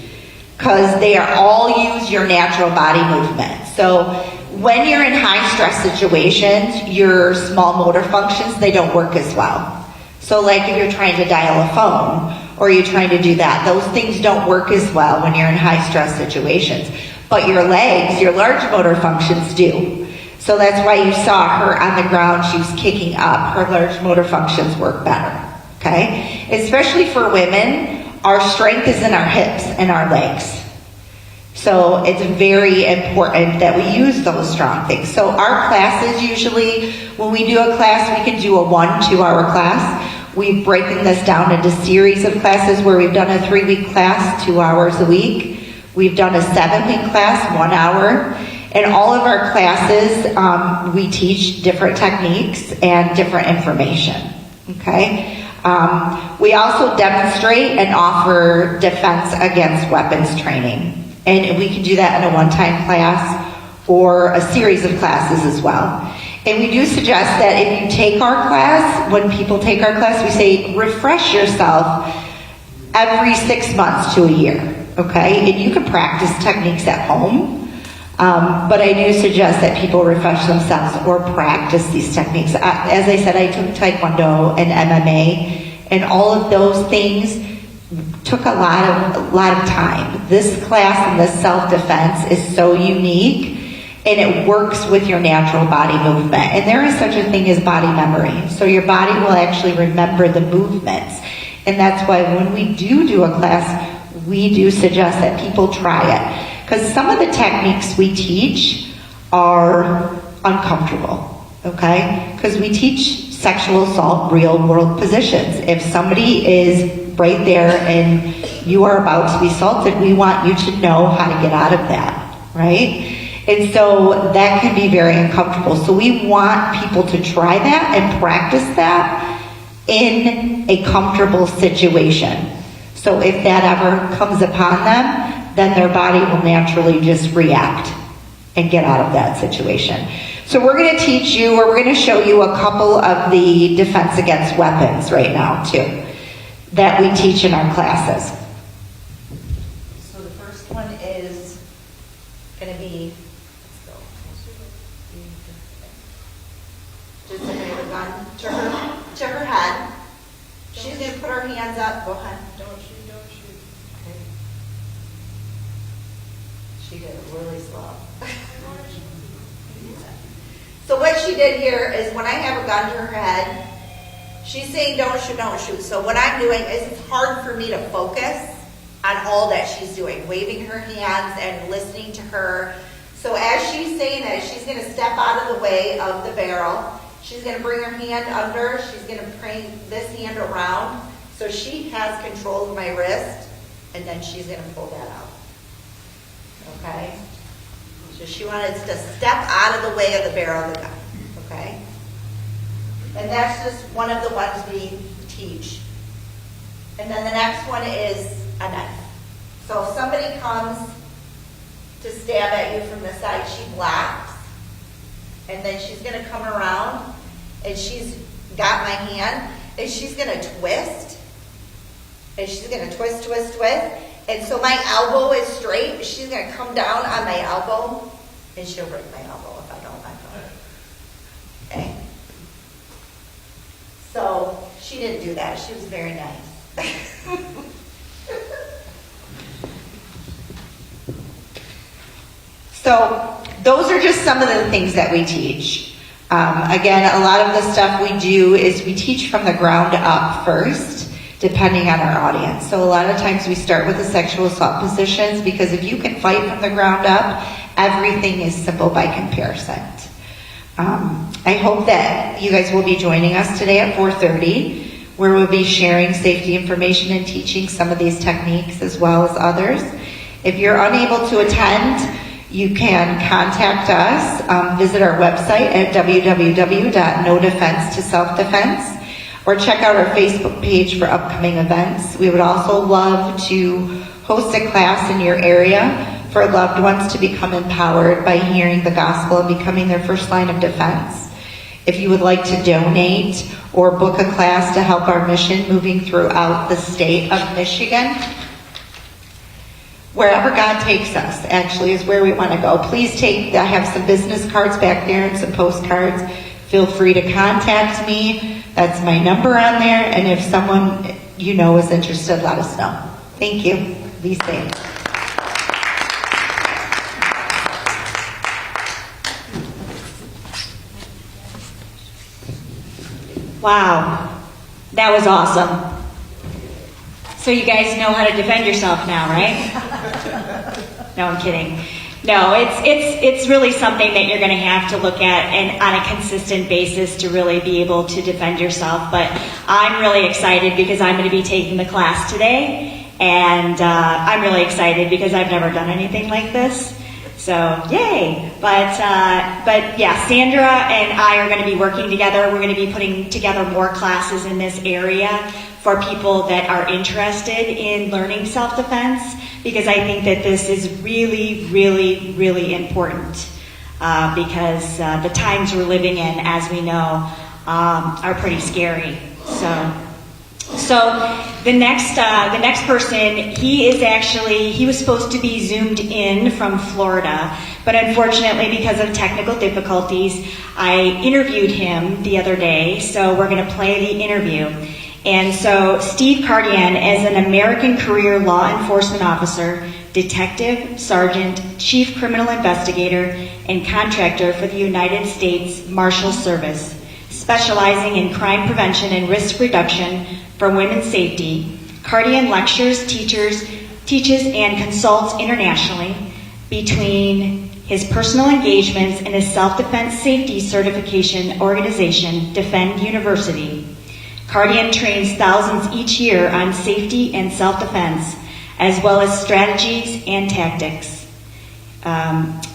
because they are all use your natural body movement. So when you're in high stress situations, your small motor functions, they don't work as well. So like if you're trying to dial a phone or you're trying to do that, those things don't work as well when you're in high stress situations. But your legs, your large motor functions do. So that's why you saw her on the ground, she was kicking up. Her large motor functions work better. Okay? Especially for women, our strength is in our hips and our legs. So it's very important that we use those strong things. So our classes usually, when we do a class, we can do a 1-2 hour class. We've broken this down into series of classes where we've done a 3-week class, 2 hours a week. We've done a 7-week class, 1 hour. In all of our classes, we teach different techniques and different information. Okay? We also demonstrate and offer defense against weapons training. And we can do that in a one-time class or a series of classes as well. And we do suggest that if you take our class, when people take our class, we say refresh yourself every 6 months to a year, okay? And you can practice techniques at home, but I do suggest that people refresh themselves or practice these techniques. As I said, I took Taekwondo and MMA, and all of those things took a lot of time. This class and this self-defense is so unique, and it works with your natural body movement. And there is such a thing as body memory. So your body will actually remember the movements. And that's why when we do a class, we do suggest that people try it. Because some of the techniques we teach are uncomfortable, okay? Because we teach sexual assault real world positions. If somebody is right there and you are about to be assaulted, we want you to know how to get out of that, right? And so that can be very uncomfortable. So we want people to try that and practice that in a comfortable situation. So if that ever comes upon them, then their body will naturally just react and get out of that situation. So we're going to teach you, or we're going to show you a couple of the defense against weapons right now too, that we teach in our classes. So the first one is going to be, just put her gun to her head. She's going to put her hands up. Go ahead. Don't shoot. Okay. She did it really slow. So what she did here is when I have a gun to her head, she's saying don't shoot. So what I'm doing is it's hard for me to focus on all that she's doing, waving her hands and listening to her. So as she's saying that, she's going to step out of the way of the barrel. She's going to bring her hand under. She's going to bring this hand around. So she has control of my wrist. And then she's going to pull that out. Okay? So she wanted to step out of the way of the barrel of the gun. Okay? And that's just one of the ones we teach. And then the next one is a knife. So if somebody comes to stab at you from the side, she blocks. And then she's going to come around, and she's got my hand, and she's going to twist. And she's going to twist, twist, twist. And so my elbow is straight. She's going to come down on my elbow, and she'll break my elbow if I don't let go. Okay? So she didn't do that. She was very nice. So those are just some of the things that we teach. Again, a lot of the stuff we do is we teach from the ground up first, depending on our audience. So a lot of times we start with the sexual assault positions, because if you can fight from the ground up, everything is simple by comparison. I hope that you guys will be joining us today at 4:30, where we'll be sharing safety information and teaching some of these techniques as well as others. If you're unable to attend, you can contact us, visit our website at www.nodefense2selfdefense, or check out our Facebook page for upcoming events. We would also love to host a class in your area for loved ones to become empowered by hearing the gospel and becoming their first line of defense. If you would like to donate or book a class to help our mission moving throughout the state of Michigan, wherever God takes us actually is where we want to go. Please I have some business cards back there and some postcards. Feel free to contact me. That's my number on there. And if someone you know is interested, let us know. Thank you. Be safe. Wow, that was awesome. So you guys know how to defend yourself now, right? No, I'm kidding. No, it's really something that you're going to have to look at and on a consistent basis to really be able to defend yourself. But I'm really excited because I'm going to be taking the class today, and I'm really excited because I've never done anything like this. So, yay! But yeah, Sandra and I are going to be working together. We're going to be putting together more classes in this area for people that are interested in learning self-defense, because I think that this is really, really, really important because the times we're living in, as we know, are pretty scary. So the next person, he was supposed to be zoomed in from Florida, but unfortunately because of technical difficulties, I interviewed him the other day, so we're going to play the interview. And so Steve Cardian is an American career law enforcement officer, detective, sergeant, chief criminal investigator, and contractor for the United States Marshal Service, specializing in crime prevention and risk reduction for women's safety. Cardian lectures, teaches, and consults internationally. Between his personal engagements and his self-defense safety certification organization, Defend University, Cardian trains thousands each year on safety and self-defense, as well as strategies and tactics,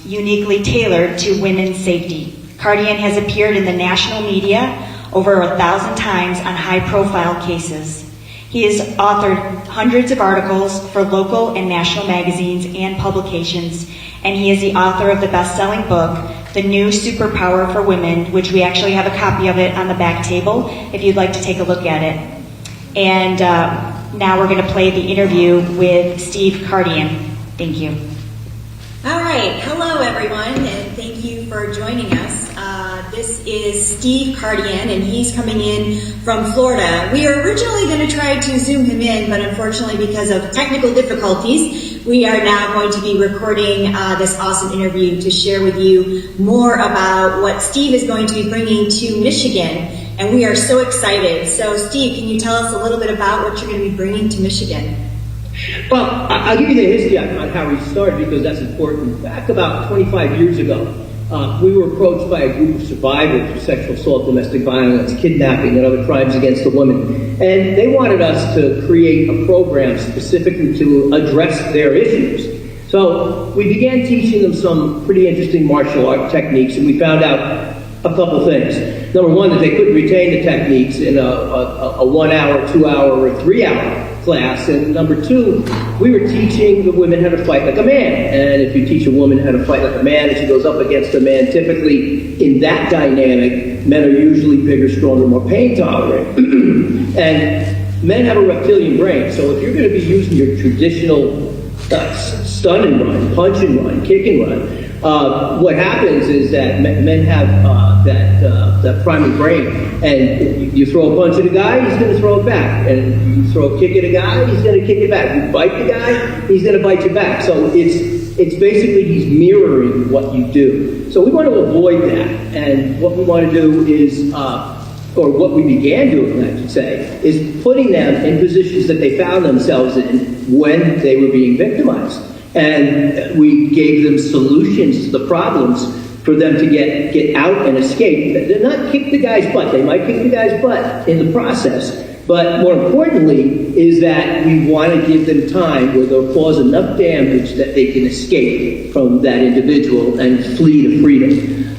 uniquely tailored to women's safety. Cardian has appeared in the national media over 1,000 times on high-profile cases. He has authored hundreds of articles for local and national magazines and publications, and he is the author of the best-selling book, The New Superpower for Women, which we actually have a copy of it on the back table if you'd like to take a look at it. And now we're going to play the interview with Steve Cardian. Thank you. All right. Hello, everyone, and thank you for joining us. This is Steve Cardian, and he's coming in from Florida. We are originally going to try to zoom him in, but unfortunately because of technical difficulties, we are now going to be recording this awesome interview to share with you more about what Steve is going to be bringing to Michigan, and we are so excited. So Steve, can you tell us a little bit about what you're going to be bringing to Michigan? Well, I'll give you the history on how we started because that's important. Back about 25 years ago, we were approached by a group of survivors of sexual assault, domestic violence, kidnapping, and other crimes against the women. And they wanted us to create a program specifically to address their issues. So we began teaching them some pretty interesting martial art techniques, and we found out a couple things. Number one, that they couldn't retain the techniques in a 1 hour, 2 hour, or 3 hour class. And number two, we were teaching the women how to fight like a man. And if you teach a woman how to fight like a man and she goes up against a man, typically in that dynamic, men are usually bigger, stronger, more pain tolerant. And men have a reptilian brain. So if you're going to be using your traditional stun and run, punch and run, kick and run, what happens is that men have that primal brain, and you throw a punch at a guy, he's going to throw it back, and you throw a kick at a guy, he's going to kick it back. You bite the guy, he's going to bite you back. So it's basically he's mirroring what you do. So we want to avoid that, and what we want to do is, or what we began doing, I should say, is putting them in positions that they found themselves in when they were being victimized. And we gave them solutions to the problems for them to get out and escape. They're not kick the guy's butt. They might kick the guy's butt in the process. But more importantly is that we want to give them time where they'll cause enough damage that they can escape from that individual and flee to freedom.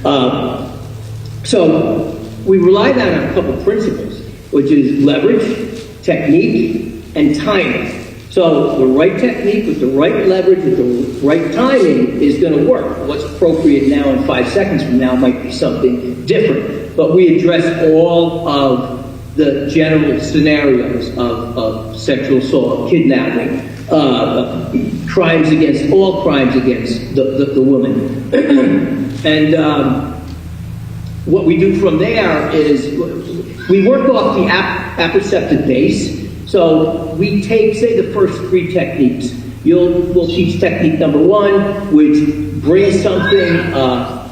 So we relied on a couple principles, which is leverage, technique, and timing. So the right technique with the right leverage with the right timing is going to work. What's appropriate now and 5 seconds from now might be something different. But we address all of the general scenarios of sexual assault, kidnapping, crimes against the woman. And what we do from there is we work off the apperceptive base. So we take, say, the first 3 techniques. We'll teach technique number 1, which brings something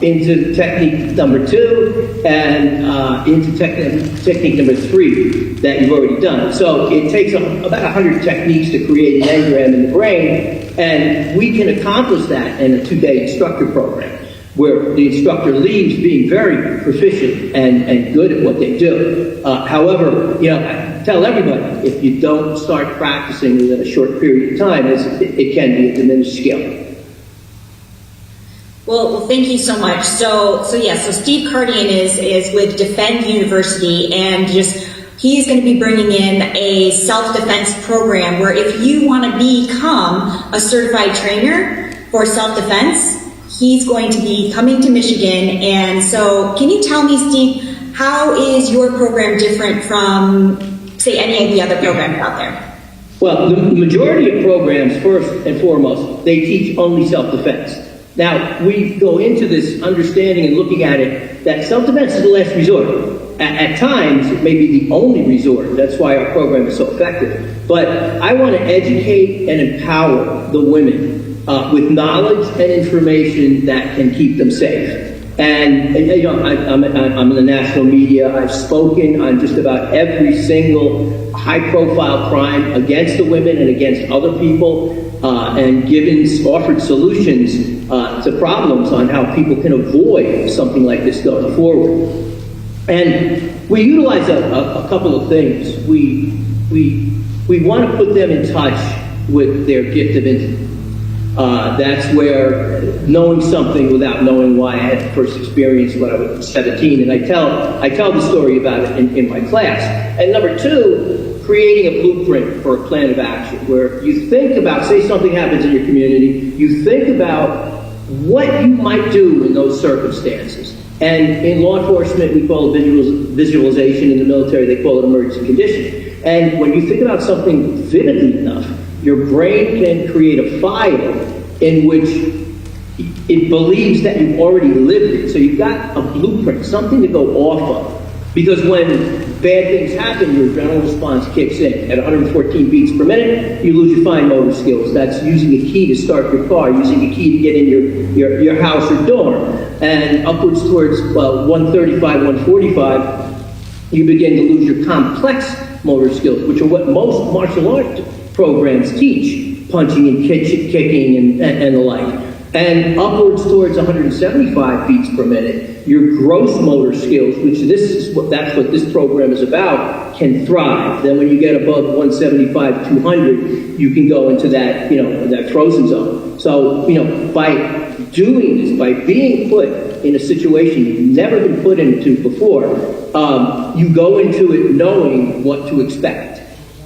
into technique number 2, and into technique number 3 that you've already done. So it takes about 100 techniques to create an engram in the brain, and we can accomplish that in a 2-day instructor program, where the instructor leaves being very proficient and good at what they do. However, I tell everybody, if you don't start practicing within a short period of time, it can be a diminished skill. Well, thank you so much. So Steve Cardian is with Defend University, and he's going to be bringing in a self-defense program where if you want to become a certified trainer for self-defense, he's going to be coming to Michigan. And so can you tell me, Steve, how is your program different from, say, any of the other programs out there? Well, the majority of programs, first and foremost, they teach only self-defense. Now, we go into this understanding and looking at it that self-defense is the last resort. At times, it may be the only resort. That's why our program is so effective. But I want to educate and empower the women with knowledge and information that can keep them safe. And I'm in the national media. I've spoken on just about every single high-profile crime against the women and against other people, and offered solutions to problems on how people can avoid something like this going forward. And we utilize a couple of things. We want to put them in touch with their gift of intellect. That's where knowing something without knowing why. I had the first experience when I was 17, and I tell the story about it in my class. And number 2, creating a blueprint for a plan of action, where you think about, say something happens in your community, you think about what you might do in those circumstances. And in law enforcement, we call it visualization. In the military, they call it emergency conditioning. And when you think about something vividly enough, your brain can create a file in which it believes that you've already lived it. So you've got a blueprint, something to go off of. Because when bad things happen, your adrenaline response kicks in. At 114 beats per minute, you lose your fine motor skills. That's using a key to start your car, using a key to get in your house or dorm. And upwards towards 135, 145, you begin to lose your complex motor skills, which are what most martial arts programs teach, punching and kicking and the like. and upwards towards 175 beats per minute, your gross motor skills, which that's what this program is about, can thrive. Then when you get above 175, 200, you can go into that, that frozen zone. So, by doing this, by being put in a situation you've never been put into before, you go into it knowing what to expect.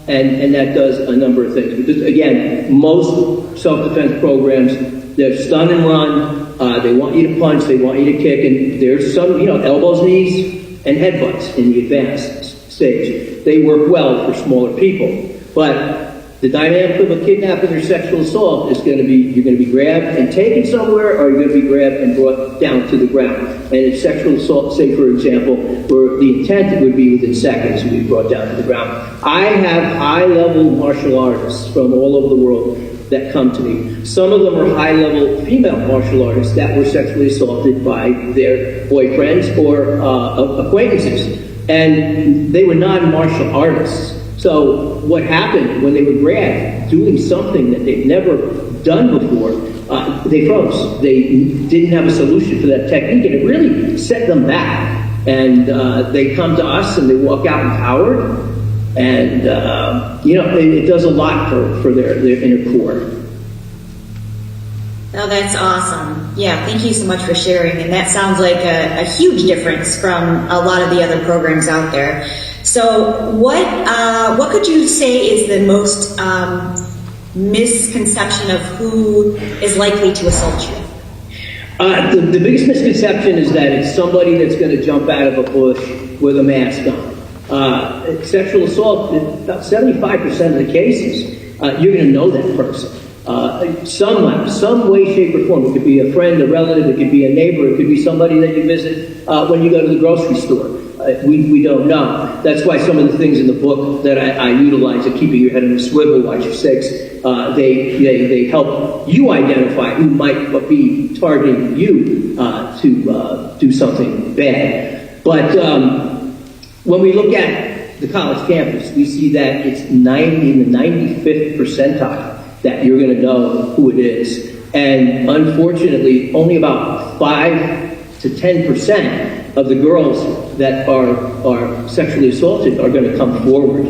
And that does a number of things. Because again, most self-defense programs, they're stun and run, they want you to punch, they want you to kick, and there's some, elbows, knees, and headbutts in the advanced stage. They work well for smaller people. But the dynamic of a kidnapping or sexual assault is going to be, you're going to be grabbed and taken somewhere, or you're going to be grabbed and brought down to the ground. And in sexual assault, say for example, where the intent would be within seconds to be brought down to the ground. I have high-level martial artists from all over the world that come to me. Some of them are high-level female martial artists that were sexually assaulted by their boyfriends or acquaintances. And they were non-martial artists. So what happened when they were grabbed doing something that they'd never done before, they froze. They didn't have a solution for that technique, and it really set them back. And they come to us and they walk out empowered, and it does a lot for their inner core. Oh, that's awesome. Yeah, thank you so much for sharing. And that sounds like a huge difference from a lot of the other programs out there. So what could you say is the most misconception of who is likely to assault you? The biggest misconception is that it's somebody that's going to jump out of a bush with a mask on. Sexual assault, about 75% of the cases, you're going to know that person. Some way, shape, or form. It could be a friend, a relative, it could be a neighbor, it could be somebody that you visit when you go to the grocery store. We don't know. That's why some of the things in the book that I utilize, like keeping your head on a swivel, watch your six, they help you identify who might be targeting you to do something bad. But when we look at the college campus, we see that it's in the 95th percentile that you're going to know who it is. And unfortunately, only about 5 to 10% of the girls that are sexually assaulted are going to come forward.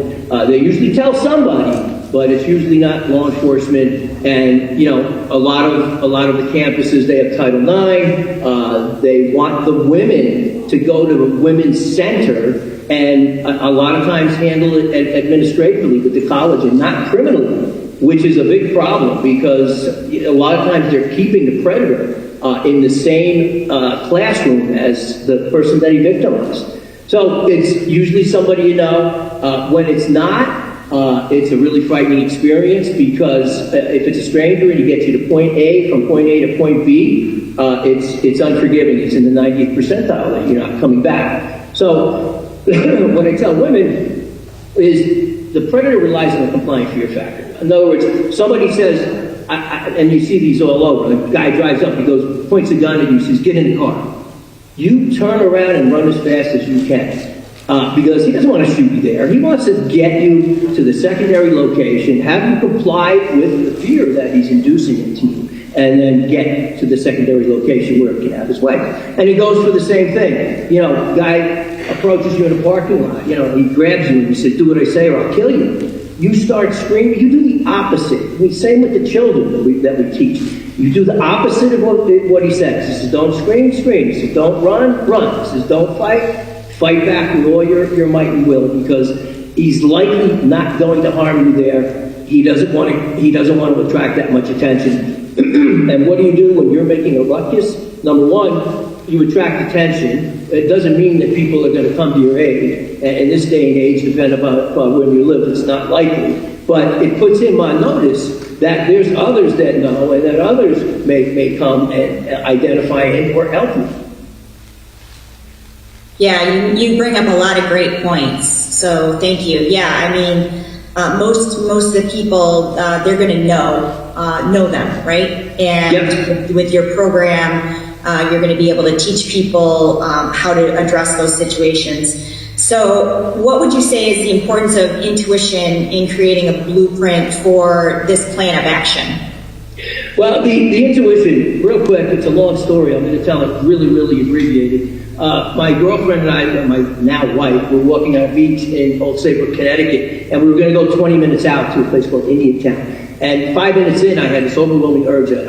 They usually tell somebody, but it's usually not law enforcement. And a lot of the campuses, they have Title IX. They want the women to go to the women's center, and a lot of times handle it administratively with the college and not criminally, which is a big problem because a lot of times they're keeping the predator in the same classroom as the person that he victimized. So it's usually somebody you know. When it's not, it's a really frightening experience because if it's a stranger and he gets you to point A, from point A to point B, it's unforgiving. It's in the 90th percentile that you're not coming back. So what I tell women is the predator relies on a compliant fear factor. In other words, somebody says, and you see these all over, the guy drives up, he goes, points a gun at you, says, get in the car. You turn around and run as fast as you can. Because he doesn't want to shoot you there. He wants to get you to the secondary location, have you comply with the fear that he's inducing into you, and then get to the secondary location where he can have his way. And he goes for the same thing. Guy approaches you in a parking lot. He grabs you and he says, do what I say or I'll kill you. You start screaming. You do the opposite. Same with the children that we teach. You do the opposite of what he says. He says, don't scream, scream. He says, don't run, run. He says, don't fight back with all your might and will, because he's likely not going to harm you there. He doesn't want to attract that much attention. And what do you do when you're making a ruckus? Number one, you attract attention. It doesn't mean that people are going to come to your aid. And in this day and age, depending upon where you live, it's not likely. But it puts him on notice that there's others that know, and that others may come and identify him or help him. Yeah, you bring up a lot of great points. So thank you. Yeah, I mean, most of the people, they're going to know them, right? And yep. With your program, you're going to be able to teach people how to address those situations. So what would you say is the importance of intuition in creating a blueprint for this plan of action? Well, the intuition, real quick, it's a long story. I'm going to tell it really, really abbreviated. My girlfriend and I, my now wife, were walking on a beach in Old Saybrook, Connecticut, and we were going to go 20 minutes out to a place called Indiantown. And 5 minutes in, I had this overwhelming urge that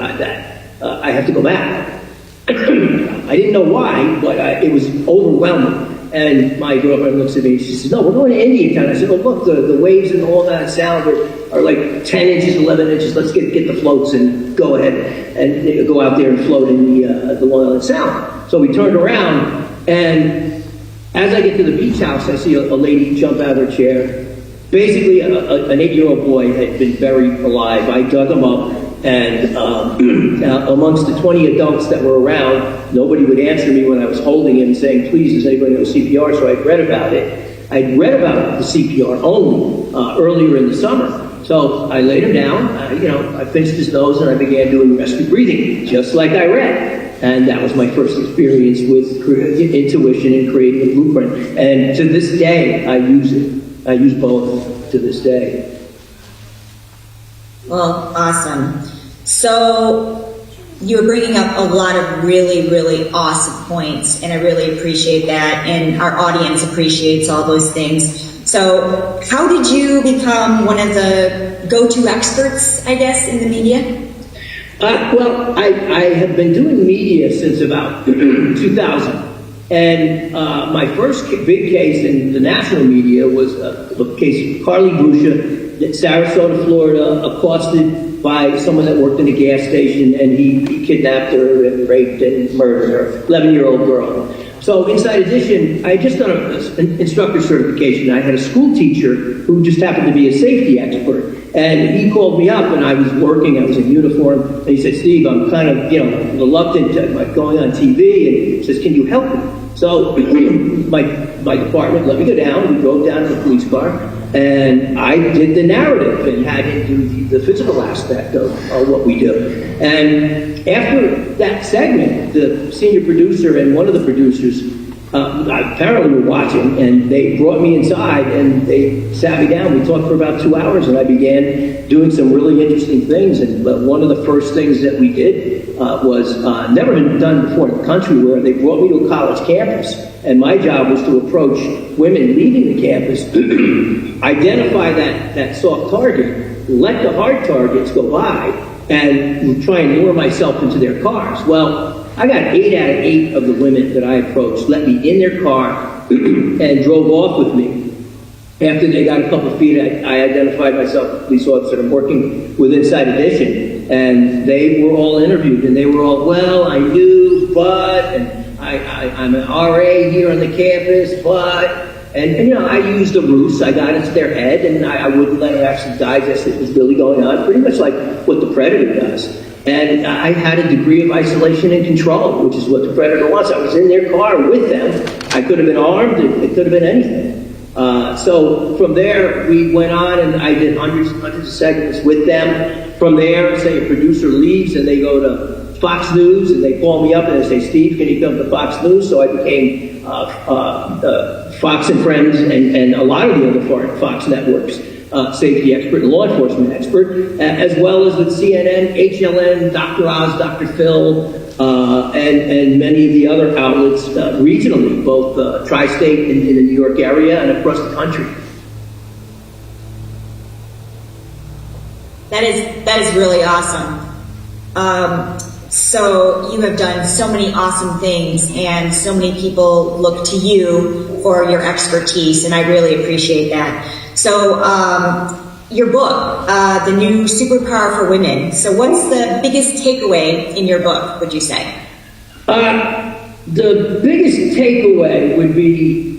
I have to go back. I didn't know why, but it was overwhelming. And my girlfriend looks at me, she says, no, we're going to Indiantown. I said, oh, look, the waves and all that sound are like 10 inches, 11 inches. Let's get the floats and go ahead and go out there and float in the Long Island Sound. So we turned around, and as I get to the beach house, I see a lady jump out of her chair. Basically, an 8-year-old boy had been buried alive. I dug him up, and amongst the 20 adults that were around, nobody would answer me when I was holding him, saying, please, does anybody know CPR? So I'd read about it. I'd read about the CPR only earlier in the summer. So I laid him down, I pinched his nose, and I began doing rescue breathing, just like I read. And that was my first experience with intuition and creating a blueprint. And to this day, I use it. I use both to this day. Well, awesome. So you're bringing up a lot of really, really awesome points, and I really appreciate that, and our audience appreciates all those things. So how did you become one of the go-to experts, I guess, in the media? Well, I have been doing media since about 2000. And my first big case in the national media was a case of Carly Bruscia, Sarasota, Florida, accosted by someone that worked in a gas station, and he kidnapped her and raped and murdered her, 11-year-old girl. So Inside Edition, I had just done an instructor certification. I had a school teacher who just happened to be a safety expert. And he called me up, and I was working, I was in uniform, and he said, Steve, I'm kind of, reluctant to going on TV, and he says, can you help me? So my department let me go down. We drove down in a police car, and I did the narrative and had him do the physical aspect of what we do. And after that segment, the senior producer and one of the producers apparently were watching, and they brought me inside and they sat me down. We talked for about 2 hours, and I began doing some really interesting things. And one of the first things that we did was never been done before in the country, where they brought me to a college campus, and my job was to approach women leaving the campus, identify that soft target, let the hard targets go by, and try and lure myself into their cars. Well, I got 8 out of 8 of the women that I approached let me in their car and drove off with me. After they got a couple feet, I identified myself, police officer, I'm working with Inside Edition, and they were all interviewed, and they were all, well, I knew, but, and I'm an RA here on the campus, but, and I used a ruse. I got into their head, and I wouldn't let them actually digest what was really going on, pretty much like what the Predator does. And I had a degree of isolation and control, which is what the Predator wants. I was in their car with them. I could have been armed. It could have been anything. So from there, we went on, and I did hundreds of segments with them. From there, say a producer leaves, and they go to Fox News, and they call me up, and they say, Steve, can you come to Fox News? So I became Fox and Friends and a lot of the other Fox networks. Safety expert and law enforcement expert, as well as with CNN, HLN, Dr. Oz, Dr. Phil, and many of the other outlets regionally, both tri-state in the New York area and across the country. That is really awesome. So you have done so many awesome things, and so many people look to you for your expertise, and I really appreciate that. So your book, The New Superpower for Women. So what's the biggest takeaway in your book, would you say? The biggest takeaway would be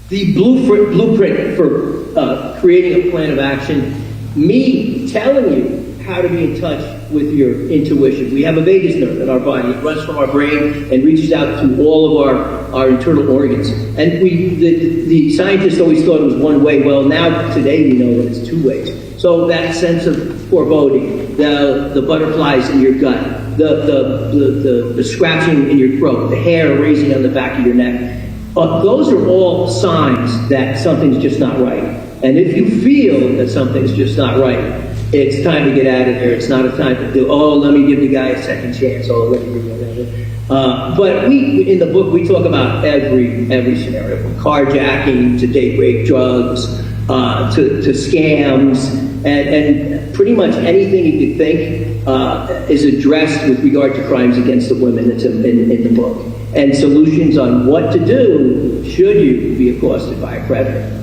the blueprint for creating a plan of action. Me telling you how to be in touch with your intuition. We have a vagus nerve in our body. It runs from our brain and reaches out to all of our internal organs. And the scientists always thought it was one way. Well, now today we know that it's 2 ways. So that sense of foreboding, the butterflies in your gut, the scratching in your throat, the hair raising on the back of your neck, those are all signs that something's just not right. And if you feel that something's just not right, it's time to get out of there. It's not a time to do, oh, let me give the guy a second chance. Oh, let me do whatever. But we, in the book, we talk about every scenario, from carjacking to date rape, drugs, to scams, and pretty much anything you could think is addressed with regard to crimes against the women that's in the book. And solutions on what to do should you be accosted by a predator.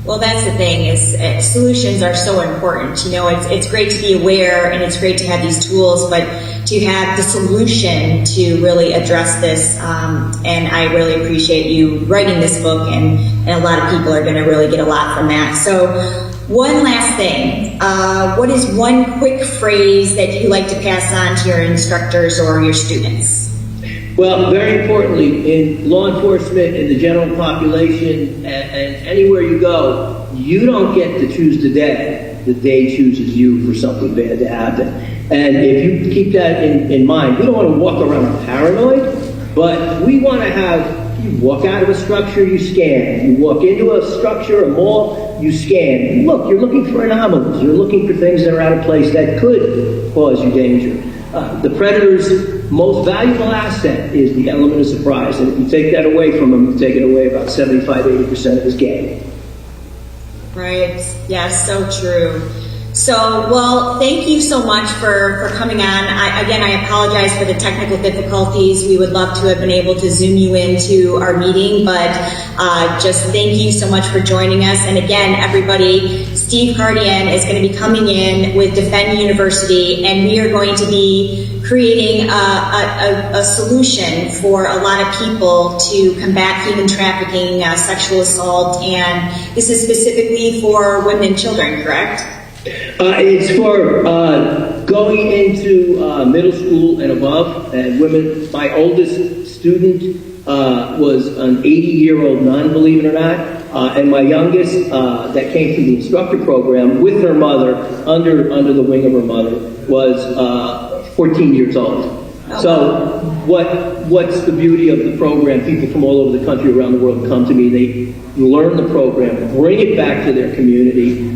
Well, that's the thing, is solutions are so important. You know, it's great to be aware and it's great to have these tools, but to have the solution to really address this, and I really appreciate you writing this book, and a lot of people are going to really get a lot from that. So one last thing, what is one quick phrase that you like to pass on to your instructors or your students? Well, very importantly, in law enforcement, in the general population, and anywhere you go, you don't get to choose the day. The day chooses you for something bad to happen. And if you keep that in mind, we don't want to walk around paranoid, but we want to have, you walk out of a structure, you scan. You walk into a structure, a mall, you scan. Look, you're looking for anomalies. You're looking for things that are out of place that could cause you danger. The predator's most valuable asset is the element of surprise, and if you take that away from him, you take it away about 75–80% of his game. Right. Yes, so true. So, well, thank you so much for coming on. I apologize for the technical difficulties. We would love to have been able to Zoom you into our meeting, but just thank you so much for joining us. And again, everybody, Steve Cardian is going to be coming in with Defend University, and we are going to be creating a solution for a lot of people to combat human trafficking, sexual assault, and this is specifically for women and children, correct? It's for going into middle school and above, and women. My oldest student was an 80-year-old nun, believe it or not, and my youngest, that came through the instructor program with her mother, under the wing of her mother, was 14 years old. So what's the beauty of the program? People from all over the country, around the world, come to me. They learn the program, bring it back to their community.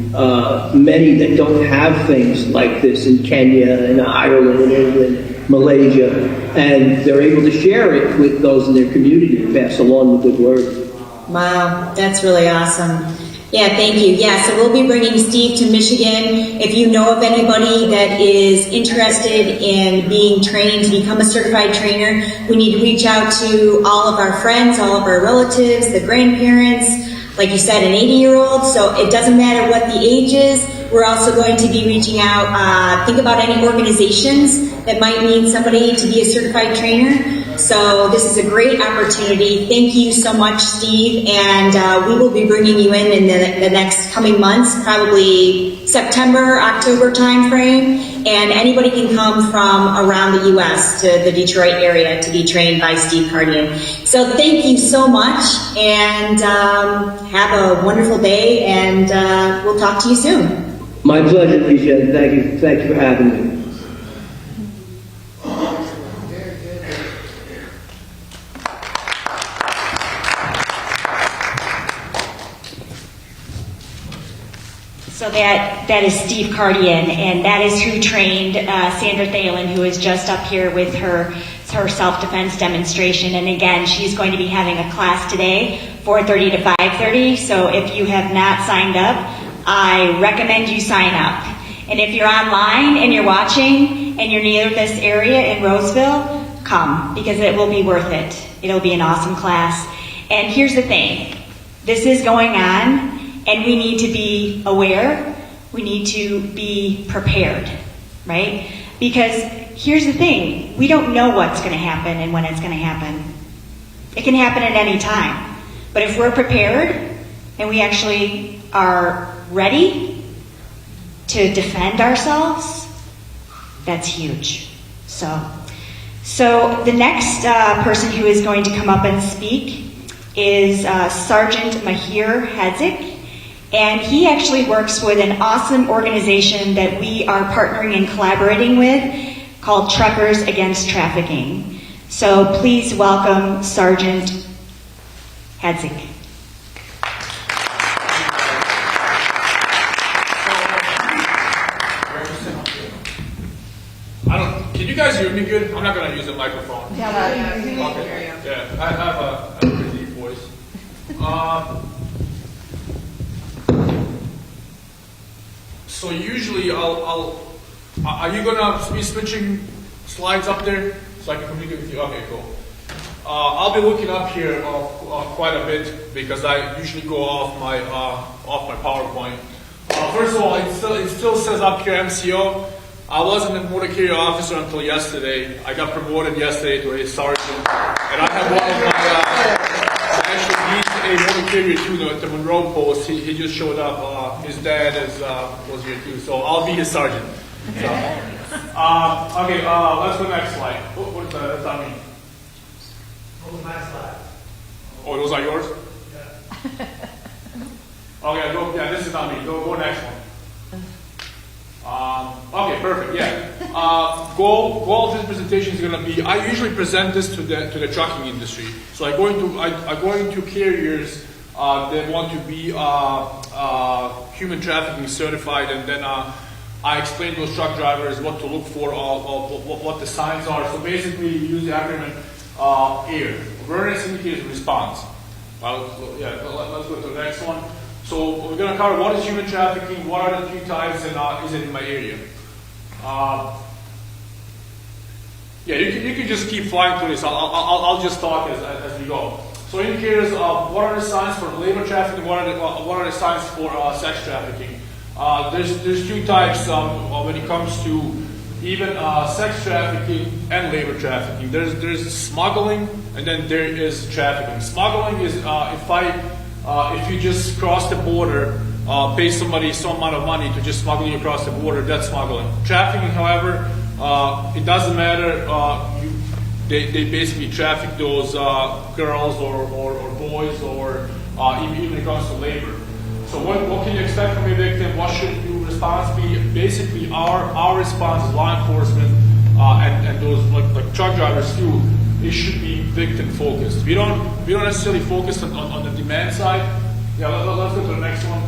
Many that don't have things like this in Kenya and Ireland and England, Malaysia, and they're able to share it with those in their community and pass along the good word. Wow, that's really awesome. Yeah, thank you. Yeah, so we'll be bringing Steve to Michigan. If you know of anybody that is interested in being trained to become a certified trainer, we need to reach out to all of our friends, all of our relatives, the grandparents, like you said, an 80-year-old, so it doesn't matter what the age is. We're also going to be reaching out, think about any organizations that might need somebody to be a certified trainer. So this is a great opportunity. Thank you so much, Steve, and we will be bringing you in the next coming months, probably September, October timeframe, and anybody can come from around the U.S. to the Detroit area to be trained by Steve Cardian. So thank you so much, and have a wonderful day, and we'll talk to you soon. My pleasure, Misha. Thank you for having me. So that is Steve Cardian, and that is who trained Sandra Thalen, who is just up here with her self-defense demonstration. And again, she's going to be having a class today, 4:30 to 5:30. So if you have not signed up, I recommend you sign up. And if you're online and you're watching and you're near this area in Roseville, come, because it will be worth it. It'll be an awesome class. And here's the thing, this is going on, and we need to be aware, we need to be prepared, right? Because here's the thing, we don't know what's going to happen and when it's going to happen. It can happen at any time. But if we're prepared and we actually are ready to defend ourselves, that's huge. So the next person who is going to come up and speak is Sergeant Mahir Hadzik. And he actually works with an awesome organization that we are partnering and collaborating with called Truckers Against Trafficking. So please welcome Sergeant Hadzik. Can you guys hear me good? I'm not gonna use a microphone. Yeah, Okay. Yeah, I have a pretty deep voice. So usually are you gonna be switching slides up there so I can communicate with you? Okay, cool. I'll be looking up here quite a bit because I usually go off my PowerPoint. First of all, it still says up here MCO. I wasn't a motor carrier officer until yesterday. I got promoted yesterday to a sergeant, and I have one of my actually he's a motor carrier too at the Monroe post. He just showed up. His dad was here too, so I'll be his sergeant. So, okay, let's go next slide. What does that mean? What was my slide? Oh, those are yours? Yeah. Okay, yeah, this is not me. Go next one. Okay, perfect. Yeah. Goal of this presentation is going to be. I usually present this to the trucking industry. So I go into carriers that want to be human trafficking certified, and then I explain to those truck drivers what to look for, what the signs are. So basically, you use the acronym AIR. Awareness, Indicators, Response. Let's go to the next one. So we're going to cover what is human trafficking, what are the three types, and is it in my area? You can just keep flying through this. I'll just talk as we go. So indicators of what are the signs for labor trafficking, what are the signs for sex trafficking? There's two types when it comes to even sex trafficking and labor trafficking. There's smuggling, and then there is trafficking. Smuggling is if you just cross the border, pay somebody some amount of money to just smuggle you across the border, that's smuggling. Trafficking, however, it doesn't matter. They basically traffic those girls or boys, or even when it comes to labor. So what can you expect from a victim? What should your response be? Basically, our response as law enforcement and those like truck drivers too, it should be victim focused. We don't necessarily focus on the demand side. Yeah, let's go to the next one.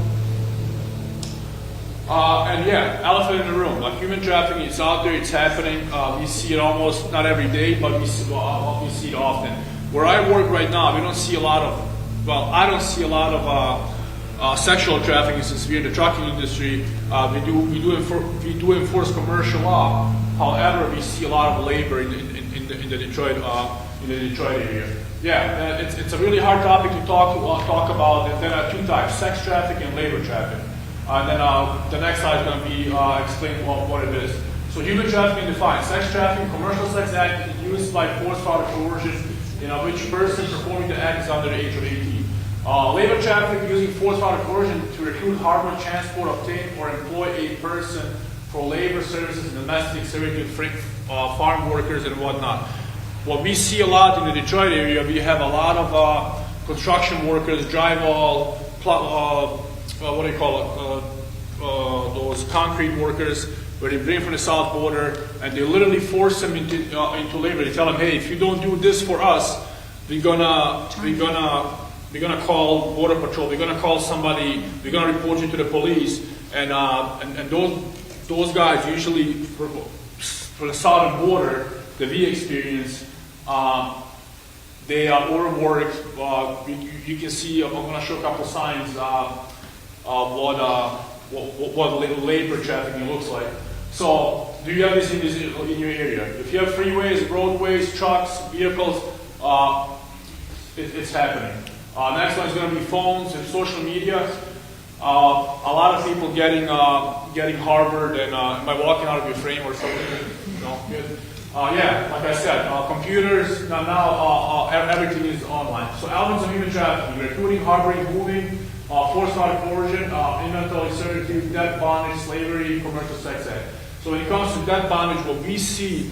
Elephant in the room. Like human trafficking, it's out there, it's happening. We see it almost not every day, but we see it often. Where I work right now, we don't see a lot of. Well, I don't see a lot of sexual trafficking since we're in the trucking industry. We do enforce commercial law. However, we see a lot of labor in the Detroit area. Yeah, it's a really hard topic to talk about. And there are two types: sex trafficking and labor trafficking. And then the next slide is going to be explain what it is. So human trafficking defined: sex trafficking, commercial sex act used by force, fraud, or coercion, in which person performing the act is under the age of 18. Labor trafficking using force, fraud, or coercion to recruit, harbor, transport, obtain, or employ a person for labor services, domestic servitude, farm workers, and whatnot. What we see a lot in the Detroit area, we have a lot of construction workers, drywall, what do you call it? Those concrete workers, where they bring from the south border, and they literally force them into labor. They tell them, hey, if you don't do this for us, we're gonna call border patrol. We're gonna call somebody. We're gonna report you to the police. And those guys usually for the southern border that we experience, they are overworked. You can see. I'm gonna show a couple signs what labor trafficking looks like. So, do you have this in your area? If you have freeways, roadways, trucks, vehicles, it's happening. Next one is going to be phones and social media. A lot of people getting harbored, and am I walking out of your frame or something? No, good. Like I said, computers, now everything is online. So elements of human trafficking: recruiting, harboring, moving, forced coercion, inventory servitude, debt, bondage, slavery, commercial sex act. So when it comes to debt bondage, what we see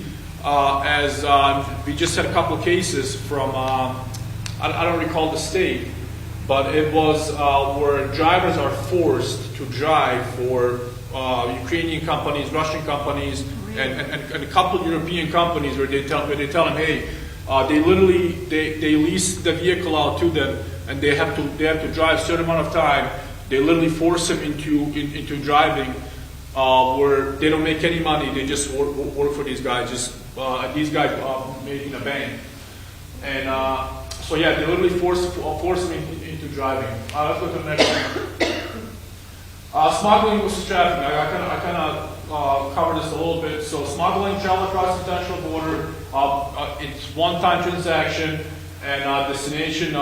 we just had a couple of cases from, I don't recall the state, but it was where drivers are forced to drive for Ukrainian companies, Russian companies, and a couple of European companies where they tell them, hey, they lease the vehicle out to them, and they have to drive a certain amount of time. They literally force them into driving where they don't make any money. They just work for these guys. These guys making a bank. And so yeah, they literally force them into driving. Let's go to the next one. Smuggling versus trafficking. I kind of covered this a little bit. So smuggling, travel across the international border. It's one-time transaction, and destination.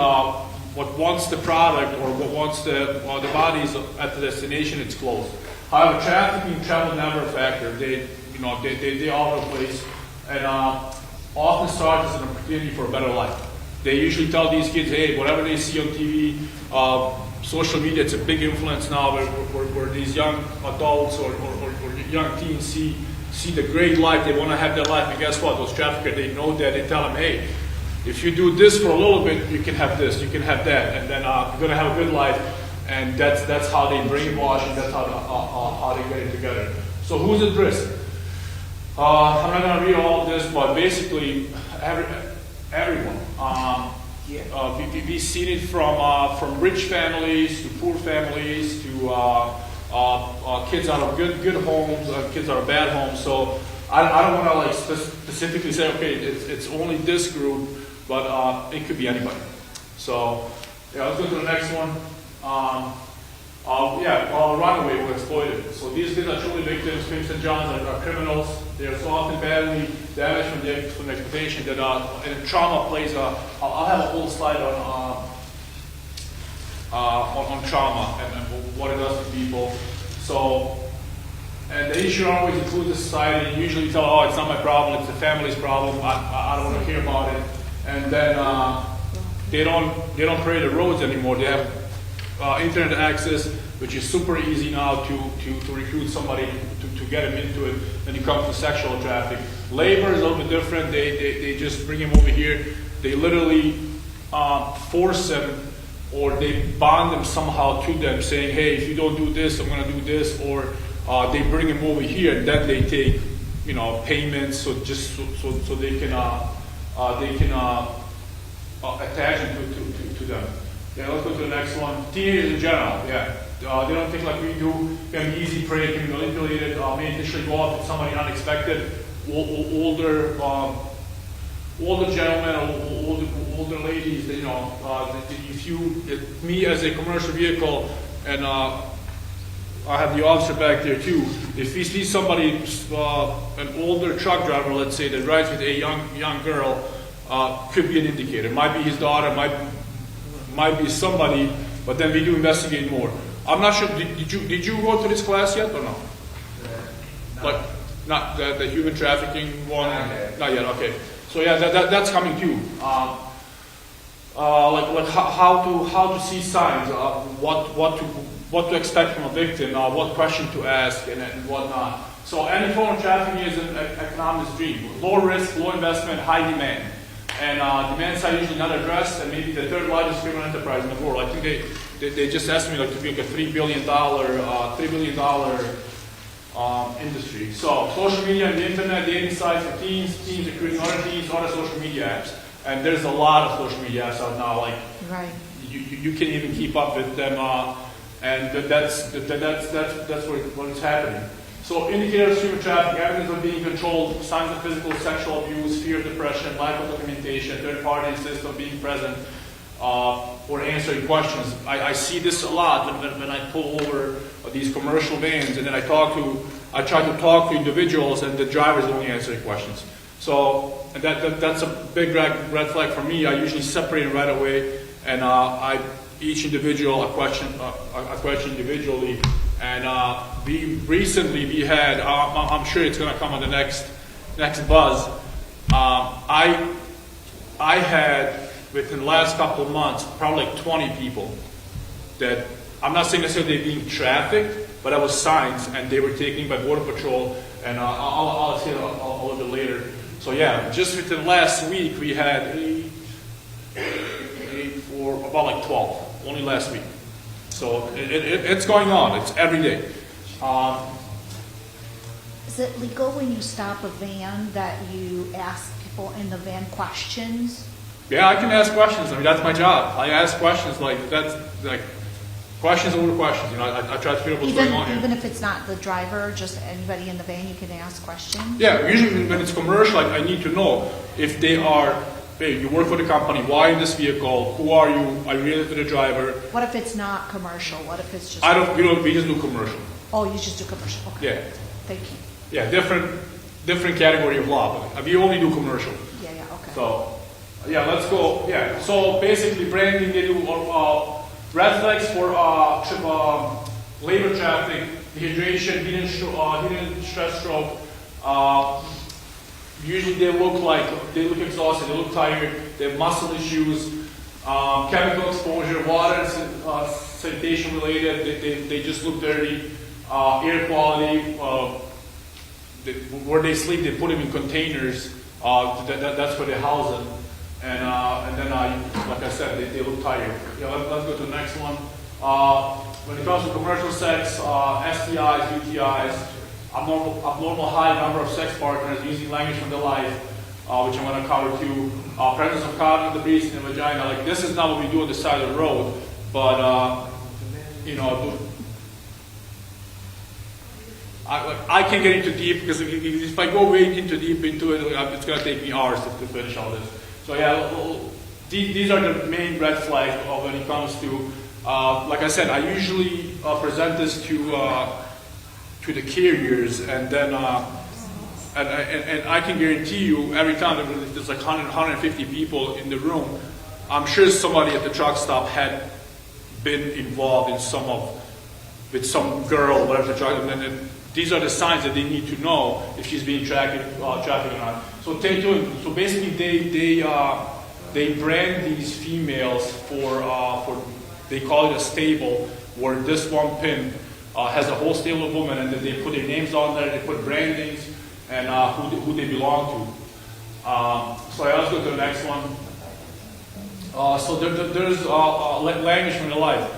What wants the product or what wants the bodies at the destination, it's closed. However, trafficking, travel never a factor. They all over the place, and often start as an opportunity for a better life. They usually tell these kids, hey, whatever they see on TV, social media, it's a big influence now where these young adults or young teens see the great life. They want to have their life, and guess what? Those traffickers, they know that. They tell them, hey, if you do this for a little bit, you can have this, you can have that, and then you're going to have a good life. And that's how they brainwash, and that's how they get it together. So who's at risk? I'm not going to read all of this, but basically everyone. We've seen it from rich families to poor families to kids out of good homes, kids out of bad homes. So I don't want to like specifically say, okay, it's only this group, but it could be anybody. So yeah, let's go to the next one. Runaway were exploited. So these kids are truly victims. Crims and Johns are criminals. They are so often badly damaged from the exploitation that and trauma plays I'll have a whole slide on trauma and what it does to people. So, and the issue always includes the society. Usually you tell, oh, it's not my problem, it's the family's problem. I don't want to hear about it. And then they don't parade the roads anymore. They have internet access, which is super easy now to recruit somebody to get them into it. When it comes to sexual trafficking, labor is a little bit different. They just bring them over here. They literally force them, or they bond them somehow to them, saying, "Hey, if you don't do this, I'm going to do this." Or they bring them over here, and then they take, payments, so just so they can attach them to them. Yeah, let's go to the next one. Teenagers in general, yeah. They don't think like we do. Can be easy prey, can be manipulated, may initially go off with somebody unexpected. Older gentlemen or older ladies, if me as a commercial vehicle, and I have the officer back there too, if we see somebody, an older truck driver, let's say, that rides with a young girl, could be an indicator. Might be his daughter, might be somebody, but then we do investigate more. I'm not sure. Did you go to this class yet or no? Like not the human trafficking one? Not yet. Okay. So yeah, that's coming too. Like how to see signs, what to expect from a victim, what question to ask, and whatnot. So any form of trafficking is an economist's dream. Low risk, low investment, high demand. And demand side usually not addressed, and maybe the third largest criminal enterprise in the world. I think they just estimated to be like a $3 billion industry. So social media and the internet, dating sites for teens recruiting other teens, other social media apps. And there's a lot of social media apps out now. Like you can't even keep up with them, and that's what is happening. So indicators of human trafficking, evidence of being controlled, signs of physical, sexual abuse, fear of depression, lack of documentation, third-party system being present, or answering questions. I see this a lot when I pull over these commercial vans, and then I try to talk to individuals, and the drivers only answering questions. So and that's a big red flag for me. I usually separate them right away, and each individual a question individually. And we had, I'm sure it's going to come on the next buzz. I had, within the last couple of months, probably like 20 people that, I'm not saying necessarily they're being trafficked, but that was signs, and they were taken by Border Patrol, and I'll say it a little bit later. So yeah, just within last week, we had about like 12, only last week. So it's going on. It's every day. Is it legal when you stop a van that you ask people in the van questions? Yeah, I can ask questions. I mean, that's my job. I ask questions like that's like Questions over questions. You know, I try to figure out what's going on here. Even if it's not the driver, just anybody in the van, you can ask questions? Yeah, usually when it's commercial, I need to know if they are, hey, you work for the company, why in this vehicle, who are you related to the driver? What if it's not commercial? What if it's just? We just do commercial. Oh, you just do commercial, okay. Yeah. Thank you. Yeah, different category of law. But we only do commercial. Yeah, okay. So, yeah, let's go. Yeah, so basically branding, they do red flags for labor traffic, dehydration, hidden stress stroke. Usually they look exhausted, they look tired, they have muscle issues, chemical exposure, water and sanitation related, they just look dirty, air quality, where they sleep, they put them in containers, that's where they house them. And then, like I said, they look tired. Yeah, let's go to the next one. When it comes to commercial sex, STIs, UTIs, abnormal high number of sex partners, using language from their life, which I'm going to cover too. Presence of cotton in the breast and the vagina. Like, this is not what we do on the side of the road, but you know, I can't get into deep because if I go way into deep into it, it's going to take me hours to finish all this. So yeah, these are the main red flags when it comes to, like I said, I usually present this to the carriers, and then and I can guarantee you every time there's like 150 people in the room, I'm sure somebody at the truck stop had been involved in with some girl, whatever the truck, and then these are the signs that they need to know if she's being trafficked or not. So basically, they brand these females for they call it a stable, where this one pin has a whole stable of women, and then they put their names on there, they put brandings, and who they belong to. So let's go to the next one. So there's language from the life.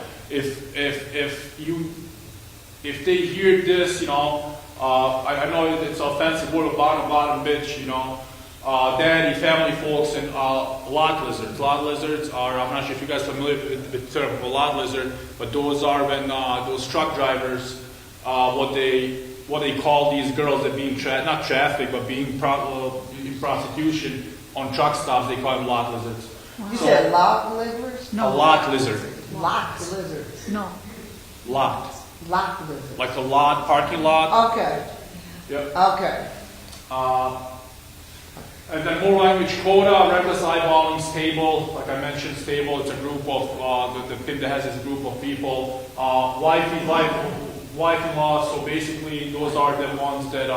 If they hear this, you know, I know it's an offensive word, bottom bitch, you know, daddy, family folks, and lot lizards. Lot lizards are, I'm not sure if you guys are familiar with the term of a lot lizard, but those are when those truck drivers, what they call these girls that being not trafficked, but being in prostitution on truck stops, they call them lot lizards. You said lot lizards? No. A lot lizard. Lot lizards. No. Lot. Lot lizards. Like a lot, parking lot. Okay. Yep. Okay. And then more language quota, reckless eyeballing, stable. Like I mentioned, stable. It's a group of the pin that has this group of people. Wife-in-law. So basically, those are the ones that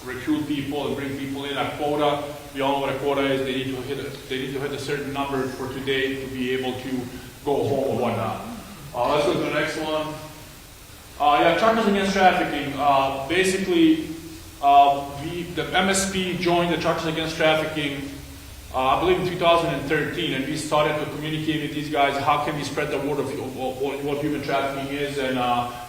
recruit people and bring people in. A quota. We all know what a quota is. They need to hit a certain number for today to be able to go home or whatnot. Let's go to the next one. Truckers Against Trafficking. Basically, the MSP joined the Truckers Against Trafficking, I believe in 2013, and we started to communicate with these guys. How can we spread the word of what human trafficking is and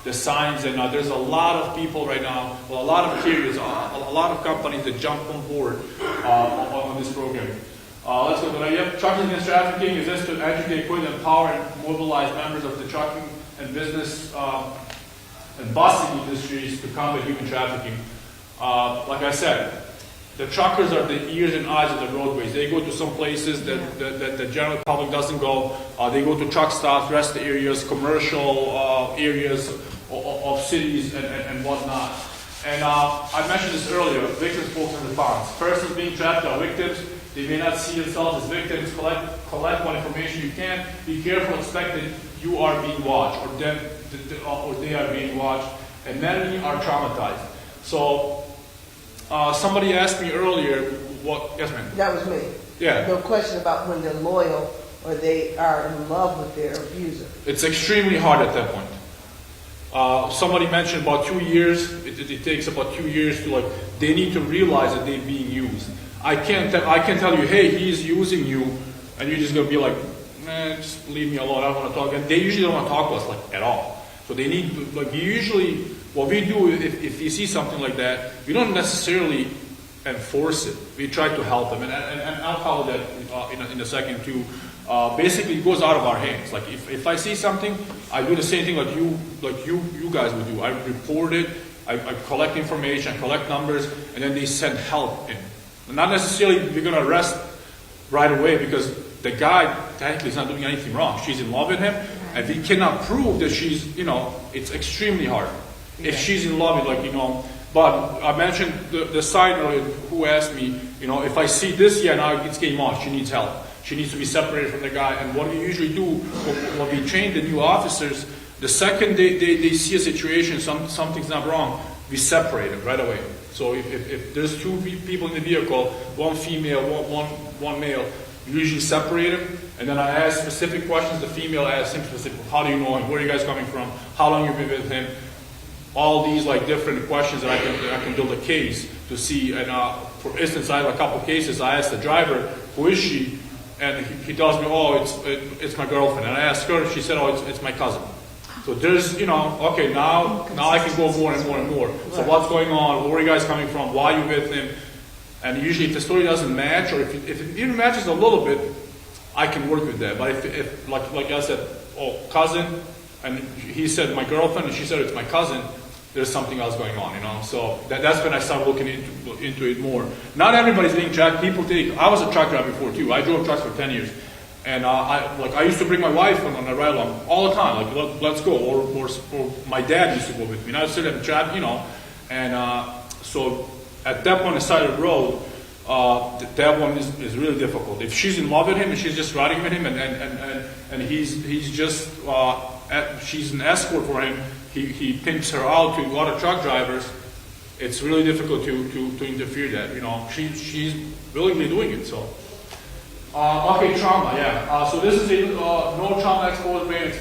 the signs? And there's a lot of people right now, well, a lot of carriers, a lot of companies that jump on board on this program. Let's go to that. Truckers Against Trafficking is this to educate, equip, empower, and mobilize members of the trucking and business and busing industries to combat human trafficking. Like I said, the truckers are the ears and eyes of the roadways. They go to some places that the general public doesn't go. They go to truck stops, rest areas, commercial areas of cities and whatnot. And I mentioned this earlier, victims, folks, and response. Persons being trapped are victims. They may not see themselves as victims. Collect what information you can. Be careful, expect that you are being watched, or they are being watched, and many are traumatized. So, somebody asked me earlier, what? Yes, ma'am. That was me. Yeah. No question about when they're loyal or they are in love with their abuser. It's extremely hard at that point. Somebody mentioned about 2 years. It takes about 2 years to they need to realize that they're being used. I can't tell you, hey, he's using you, and you're just gonna be like, just leave me alone. I don't want to talk. And they usually don't want to talk to us at all. So they need usually what we do if you see something like that, we don't necessarily enforce it. We try to help them, and I'll cover that in a second too. basically it goes out of our hands. Like if I see something, I do the same thing like you guys would do. I report it, I collect information, I collect numbers, and then they send help in. Not necessarily we're going to arrest right away because the guy technically is not doing anything wrong. She's in love with him, and we cannot prove that she's, it's extremely hard. If she's in love with, but I mentioned the side earlier who asked me, if I see this, now it's getting off. She needs help. She needs to be separated from the guy. And what we usually do when we train the new officers, the second they see a situation, something's not wrong, we separate them right away. So if there's two people in the vehicle, one female, one male, we usually separate them. And then I ask specific questions. The female asks him specific, how do you know him? Where are you guys coming from? How long have you been with him? All these different questions that I can build a case to see. And for instance, I have a couple cases. I asked the driver, who is she? And he tells me, oh, it's my girlfriend. And I asked her, she said, oh, it's my cousin. So there's, okay, now I can go more and more and more. So what's going on? Where are you guys coming from? Why are you with him? And usually if the story doesn't match, or if it even matches a little bit, I can work with that. But if like I said, oh, cousin, and he said my girlfriend, and she said it's my cousin, there's something else going on, So that's when I started looking into it more. Not everybody's being tracked. I was a truck driver before too. I drove trucks for 10 years. And I used to bring my wife on a ride along all the time, let's go. Or my dad used to go with me. And I would sit at the track, And so at that point, on the side of the road, that one is really difficult. If she's in love with him and she's just riding with him, and he's just she's an escort for him. He pimps her out to other truck drivers. It's really difficult to interfere that. She's willingly doing it. So. Okay, trauma, yeah. So this is a no trauma exposed brain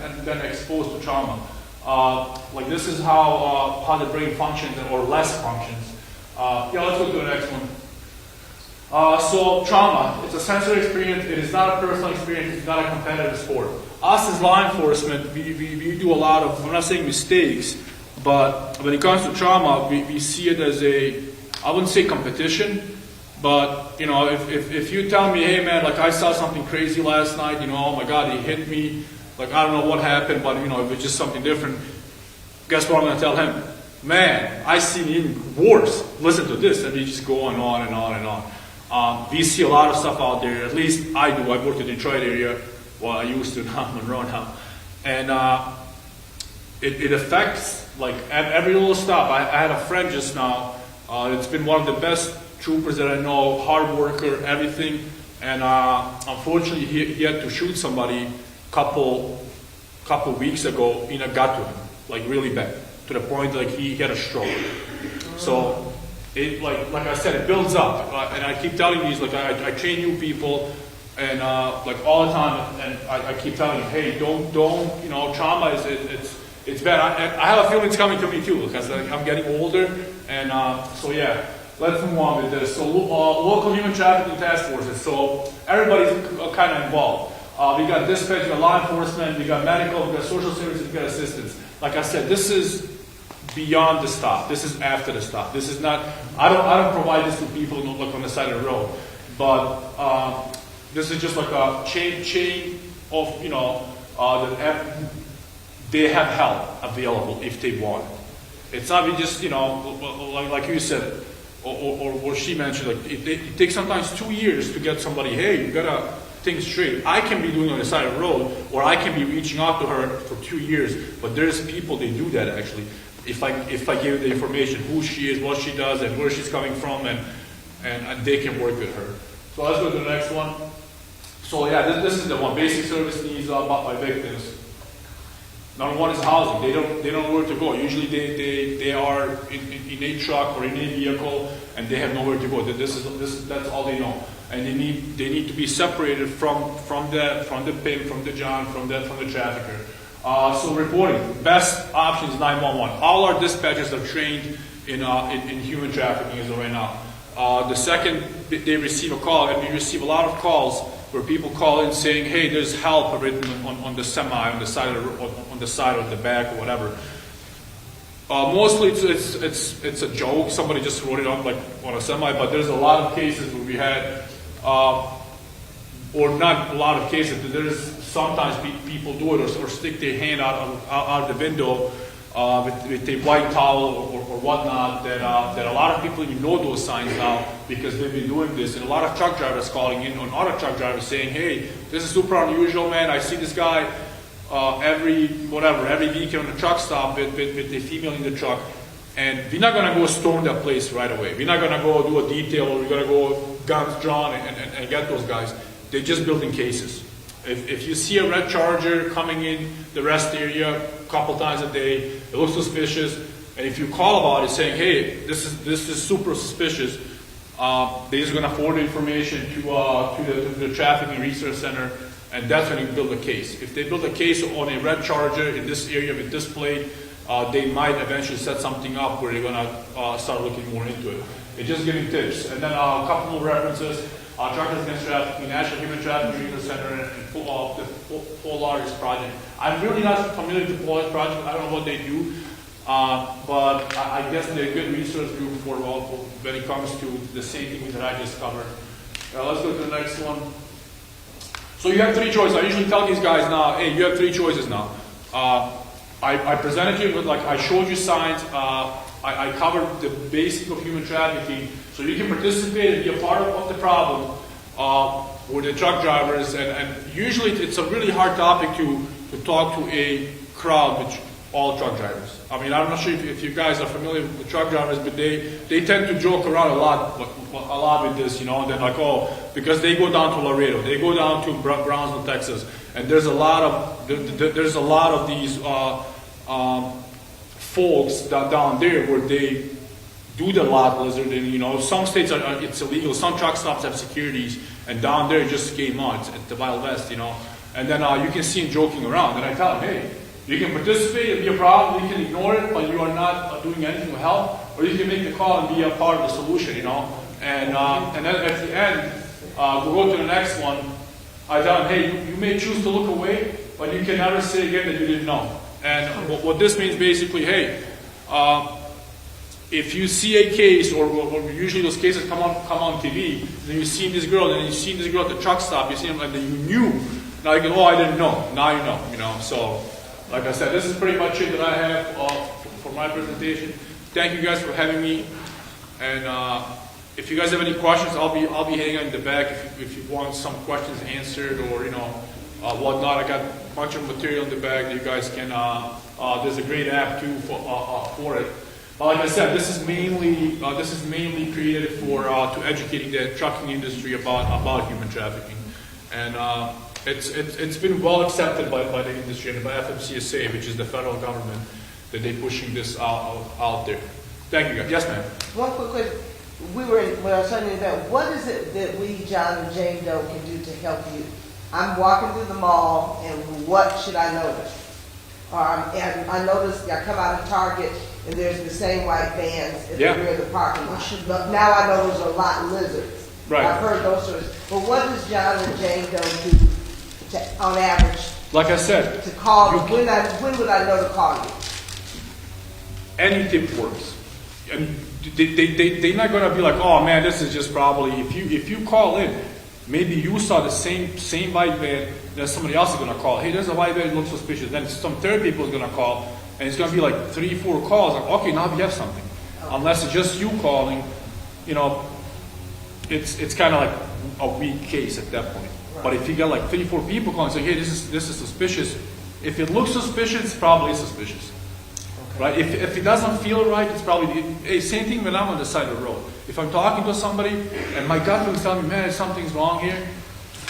and then exposed to trauma. This is how the brain functions or less functions. Let's go to the next one. So trauma, it's a sensory experience. It is not a personal experience. It's not a competitive sport. Us as law enforcement, we do a lot of, I'm not saying mistakes, but when it comes to trauma, we see it as I wouldn't say competition. But, if you tell me, hey man, I saw something crazy last night, oh my God, he hit me, I don't know what happened, but if it's just something different, guess what I'm going to tell him? Man, I seen even worse. Listen to this. And we just go on and on and on. We see a lot of stuff out there, at least I do. I work in the Detroit area, I used to, not Monroe now. And it affects, every little stop. I had a friend just now, it's been one of the best troopers that I know, hard worker, everything, and unfortunately he had to shoot somebody couple weeks ago in a gut to him, really bad, to the point he had a stroke. So it like I said, it builds up, and I keep telling these I train new people, and all the time, and I keep telling you, hey, don't trauma it's bad. I have a feeling it's coming to me too because I'm getting older, and so yeah. Let's move on with this. So local human trafficking task forces. So everybody's kind of involved. We got dispatch, we got law enforcement, we got medical, we got social services, we got assistance. Like I said, this is beyond the stop. This is after the stop. This is not. I don't provide this to people who look on the side of the road. But this is just like a chain of they have help available if they want it. It's not just like you said. Or what she mentioned, it takes sometimes 2 years to get somebody, hey, you gotta think straight. I can be doing it on the side of the road, or I can be reaching out to her for 2 years, but there's people, they do that actually. If I give the information, who she is, what she does, and where she's coming from, and they can work with her. So let's go to the next one. So yeah, this is the one, basic service needs by victims. Number one is housing. They don't know where to go. Usually they are in a truck or in a vehicle and they have nowhere to go. That's all they know. And they need to be separated from the pimp, from the John, from the trafficker. So reporting, best option is 911. All our dispatchers are trained in human trafficking as of right now. The second they receive a call, and we receive a lot of calls where people call in saying, "Hey, there's help written on the semi, on the side or the back or whatever." Mostly it's a joke. Somebody just wrote it on a semi, but there's a lot of cases where we had or not a lot of cases, but there's sometimes people do it or stick their hand out the window with a white towel or whatnot, that a lot of people even know those signs now because they've been doing this. And a lot of truck drivers calling in on other truck drivers saying, hey, this is super unusual, man. I see this guy every weekend on the truck stop with the female in the truck. And we're not going to go storm that place right away. We're not going to go do a detail, or we're going to go guns drawn and get those guys. They're just building cases. If you see a red Charger coming in the rest area a couple times a day, it looks suspicious, and if you call about it saying, hey, this is super suspicious, they're just going to forward the information to the Trafficking Research Center, and that's when you build a case. If they build a case on a red Charger in this area with this plate, they might eventually set something up where they're going to start looking more into it. It's just giving tips. And then a couple more references. Truckers Against Trafficking, National Human Trafficking Research Center, and the Polaris Project. I'm really not familiar with the Polaris Project. I don't know what they do, but I guess they're a good research group for when it comes to the same things that I just covered. Let's go to the next one. So you have three choices. I usually tell these guys now, hey, you have three choices now. I presented you with, I showed you signs. I covered the basic of human trafficking, so you can participate and be a part of the problem with the truck drivers. And usually it's a really hard topic to talk to a crowd with all truck drivers. I mean, I'm not sure if you guys are familiar with truck drivers, but they tend to joke around a lot with this, you know. And they're like, oh, because they go down to Laredo, they go down to Brownsville, Texas, and there's a lot of these folks down there where they do the lot lizard, and you know, some states it's illegal, some truck stops have securities, and down there it just came on. It's at the Wild West, you know. And then you can see him joking around, and I tell him, hey, you can participate and be a problem, you can ignore it, but you are not doing anything to help, or you can make the call and be a part of the solution, you know. And then at the end, we'll go to the next one. I tell him, hey, you may choose to look away, but you can never say again that you didn't know. And what this means basically, hey, if you see a case, or usually those cases come on TV, and you see this girl, and you see this girl at the truck stop, you see them, and then you knew. Now you go, oh, I didn't know. Now you know. So, like I said, this is pretty much it that I have for my presentation. Thank you guys for having me. And if you guys have any questions, I'll be hanging in the back if you want some questions answered, or whatnot. I got a bunch of material in the bag that you guys can. There's a great app too for it. Like I said, this is mainly created for to educating the trucking industry about human trafficking, and it's been well accepted by the industry and by FMCSA, which is the federal government, that they're pushing this out there. Thank you guys. Yes, ma'am. One quick question. We were in, when I was studying the event, what is it that we, John and Jane Doe, can do to help you? I'm walking through the mall, and what should I notice? And I noticed, I come out of Target, and there's the same white vans at the rear of the parking lot. But now I know there's a lot of lizards. Right. I've heard those stories. But what does John and Jane Doe do on average? Like I said, to call you. When would I know to call you? Any tip works. And they're not going to be like, oh man, this is just probably, if you call in, maybe you saw the same white van, then somebody else is going to call. Hey, there's a white van that looks suspicious. Then some third people is going to call, and it's going to be like 3-4 calls. Like, okay, now we have something. Unless it's just you calling, it's kind of like a weak case at that point. Right. But if you get like 3-4 people calling, saying, hey, this is suspicious. If it looks suspicious, it's probably suspicious. Okay. Right? If it doesn't feel right, it's probably, hey, same thing when I'm on the side of the road. If I'm talking to somebody and my gut feels telling me, man, something's wrong here,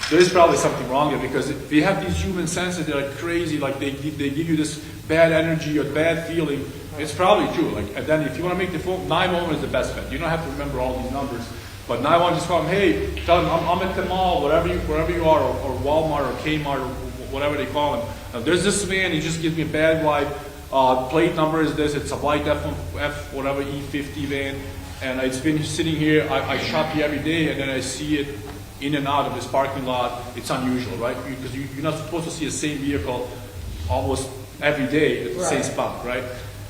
there is probably something wrong here, because if we have these human senses that are crazy, like they give you this bad energy or bad feeling, it's probably true. Like, and then if you want to make the phone, 911 is the best bet. You don't have to remember all these numbers, but 911, just call them, hey, tell them I'm at the mall, wherever you are, or Walmart or Kmart or whatever they call them. Now, there's this van, he just gives me a bad vibe. Plate number is this, it's a white F whatever E50 van. And it's been sitting here, I shop here every day, and then I see it in and out of this parking lot. It's unusual, right? Because you're not supposed to see the same vehicle almost every day at the same spot, right?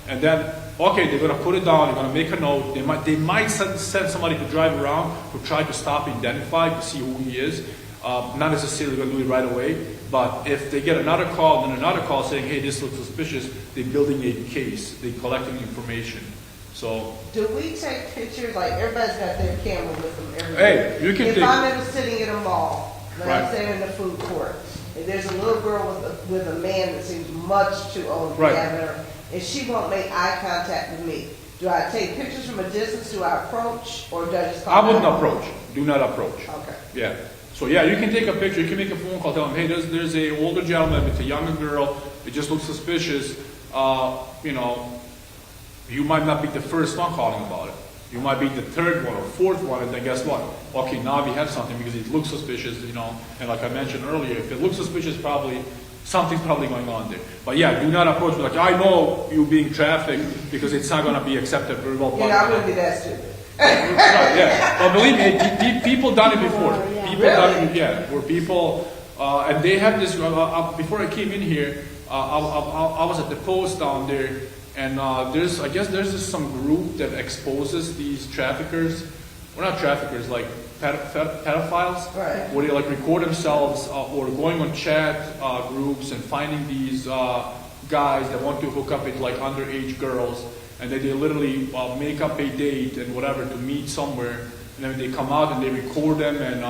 And then, okay, they're going to put it down, they're going to make a note. They might send somebody to drive around to try to stop, identify, to see who he is. not necessarily going to do it right away, but if they get another call, then another call saying, hey, this looks suspicious, they're building a case, they're collecting information. So, do we take pictures? Like everybody's got their camera with them every hey, day. you can if take. I'm ever sitting in a mall, like Right. I'm sitting in the food court, and there's a little girl with a man that seems much too old to Right. have her, and she won't make eye contact with me. Do I take pictures from a distance? Do I approach, or do I just? I wouldn't approach. Do not approach. Okay. Yeah. So yeah, you can take a picture. You can make a phone call. Tell them, hey, there's a older gentleman with a younger girl. It just looks suspicious. You know, you might not be the first one calling about it. You might be the third one or fourth one, and then guess what? Okay, now we have something because it looks suspicious. You know, and like I mentioned earlier, if it looks suspicious, probably something's probably going on there. But yeah, do not approach me like I know you being trafficked because it's not going to be accepted very well. You know, I wouldn't be that stupid. Right, yeah. But believe me, people done it before. People done it, yeah. Where people, and they have this. Before I came in here, I was at the post down there, and I guess there's just some group that exposes these traffickers. Well, not traffickers, like pedophiles, right. Where they like record themselves or going on chat groups and finding these guys that want to hook up with like underage girls. And then they literally make up a date and whatever to meet somewhere, and then they come out and they record them and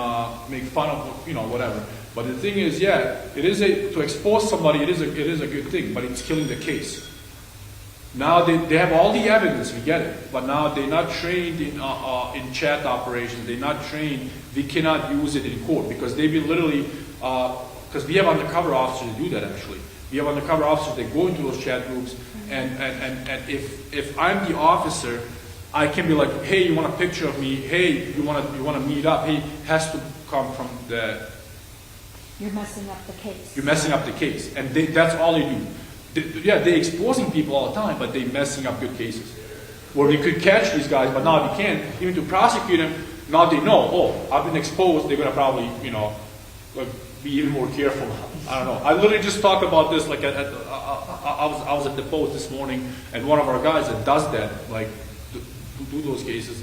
make fun of, you know, whatever. But the thing is, yeah, it is to expose somebody. It is a good thing, but it's killing the case. Now they have all the evidence, we get it, but now they're not trained in chat operations. They're not trained. We cannot use it in court because they be literally because we have undercover officers that do that actually. We have undercover officers that go into those chat groups. And if I'm the officer, I can be like, hey, you want a picture of me? Hey, you want to meet up? Hey, has to come from the. You're messing up the case. You're messing up the case, and that's all they do. They're exposing people all the time, but they're messing up good cases. Where we could catch these guys, but now we can't. Even to prosecute them, now they know. Oh, I've been exposed. They're gonna probably, you know, like, be even more careful. I don't know. I literally just talked about this like I was at the post this morning, and one of our guys that does that, like do those cases.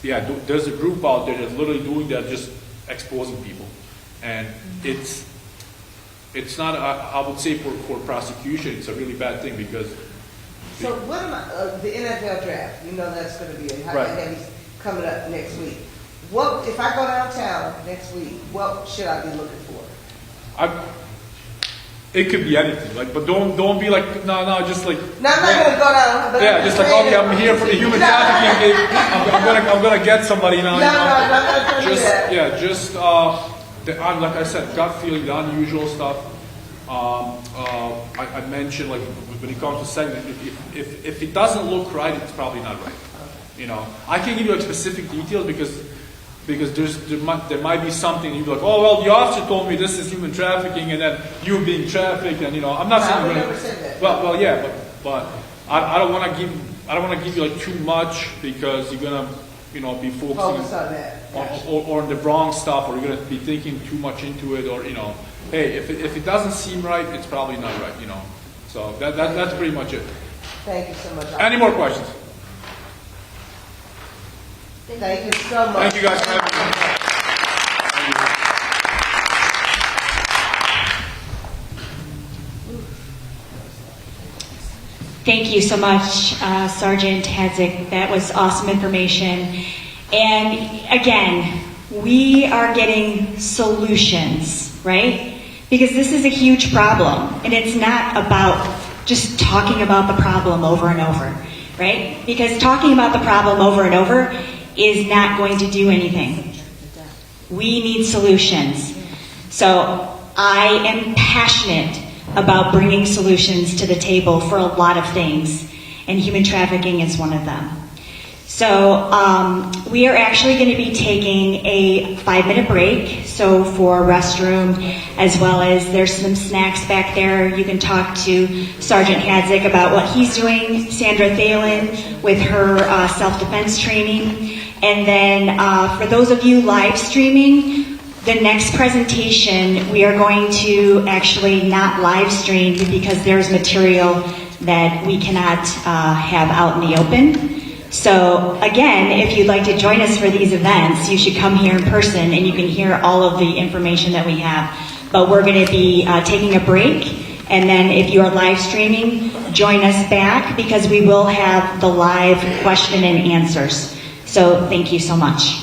There's a group out there that's literally doing that, just exposing people, and it's not. I would say for prosecution, it's a really bad thing because. So what am the NFL draft? You know that's going to be heavy coming up next week. What if I go downtown next week? What should I be looking for? It could be anything, like, but don't be like no, just like. No, I'm not gonna go down. But yeah, just like okay, I'm here for the human trafficking game. I'm gonna get somebody now. No, I'm not gonna do that. Yeah, just like I said, gut feeling, the unusual stuff. I mentioned like when it comes to segment, if it doesn't look right, it's probably not right. You know, I can't give you like specific details because there might be something you'd be like, oh well, the officer told me this is human trafficking, and then you being trafficked, and you know, I'm not saying. I would never say that. Well, yeah, but I don't want to give you like too much because you're gonna, you know, be focusing on that, or on the wrong stuff, or you're gonna be thinking too much into it, or you know, hey, if it doesn't seem right, it's probably not right, you know. So that's pretty much it. Thank you so much. Any more questions? Thank you so much. Thank you guys for having me. Thank you so much, Sergeant Hadzik. That was awesome information. And again, we are getting solutions, right? Because this is a huge problem, and it's not about just talking about the problem over and over, right? Because talking about the problem over and over is not going to do anything. We need solutions. So I am passionate about bringing solutions to the table for a lot of things, and human trafficking is one of them. So we are actually going to be taking a 5-minute break, so for restroom, as well as there's some snacks back there. You can talk to Sergeant Hadzik about what he's doing, Sandra Thalen with her self-defense training, and then for those of you live streaming, the next presentation we are going to actually not live stream because there's material that we cannot have out in the open. So again, if you'd like to join us for these events, you should come here in person and you can hear all of the information that we have. But we're going to be taking a break, and then if you are live streaming, join us back because we will have the live question and answers. So thank you so much.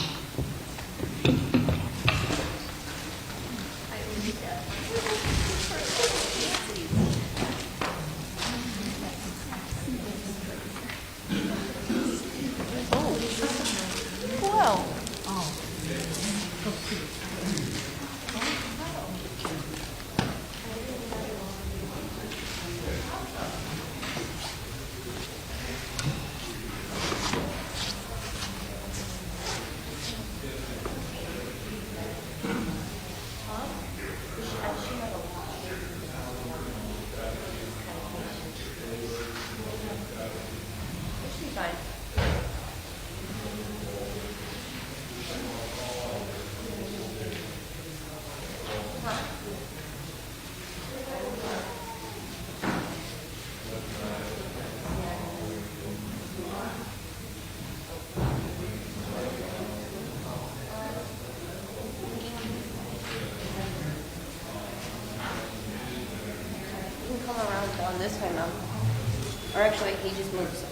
On this way, Mom. Or actually, he just moves.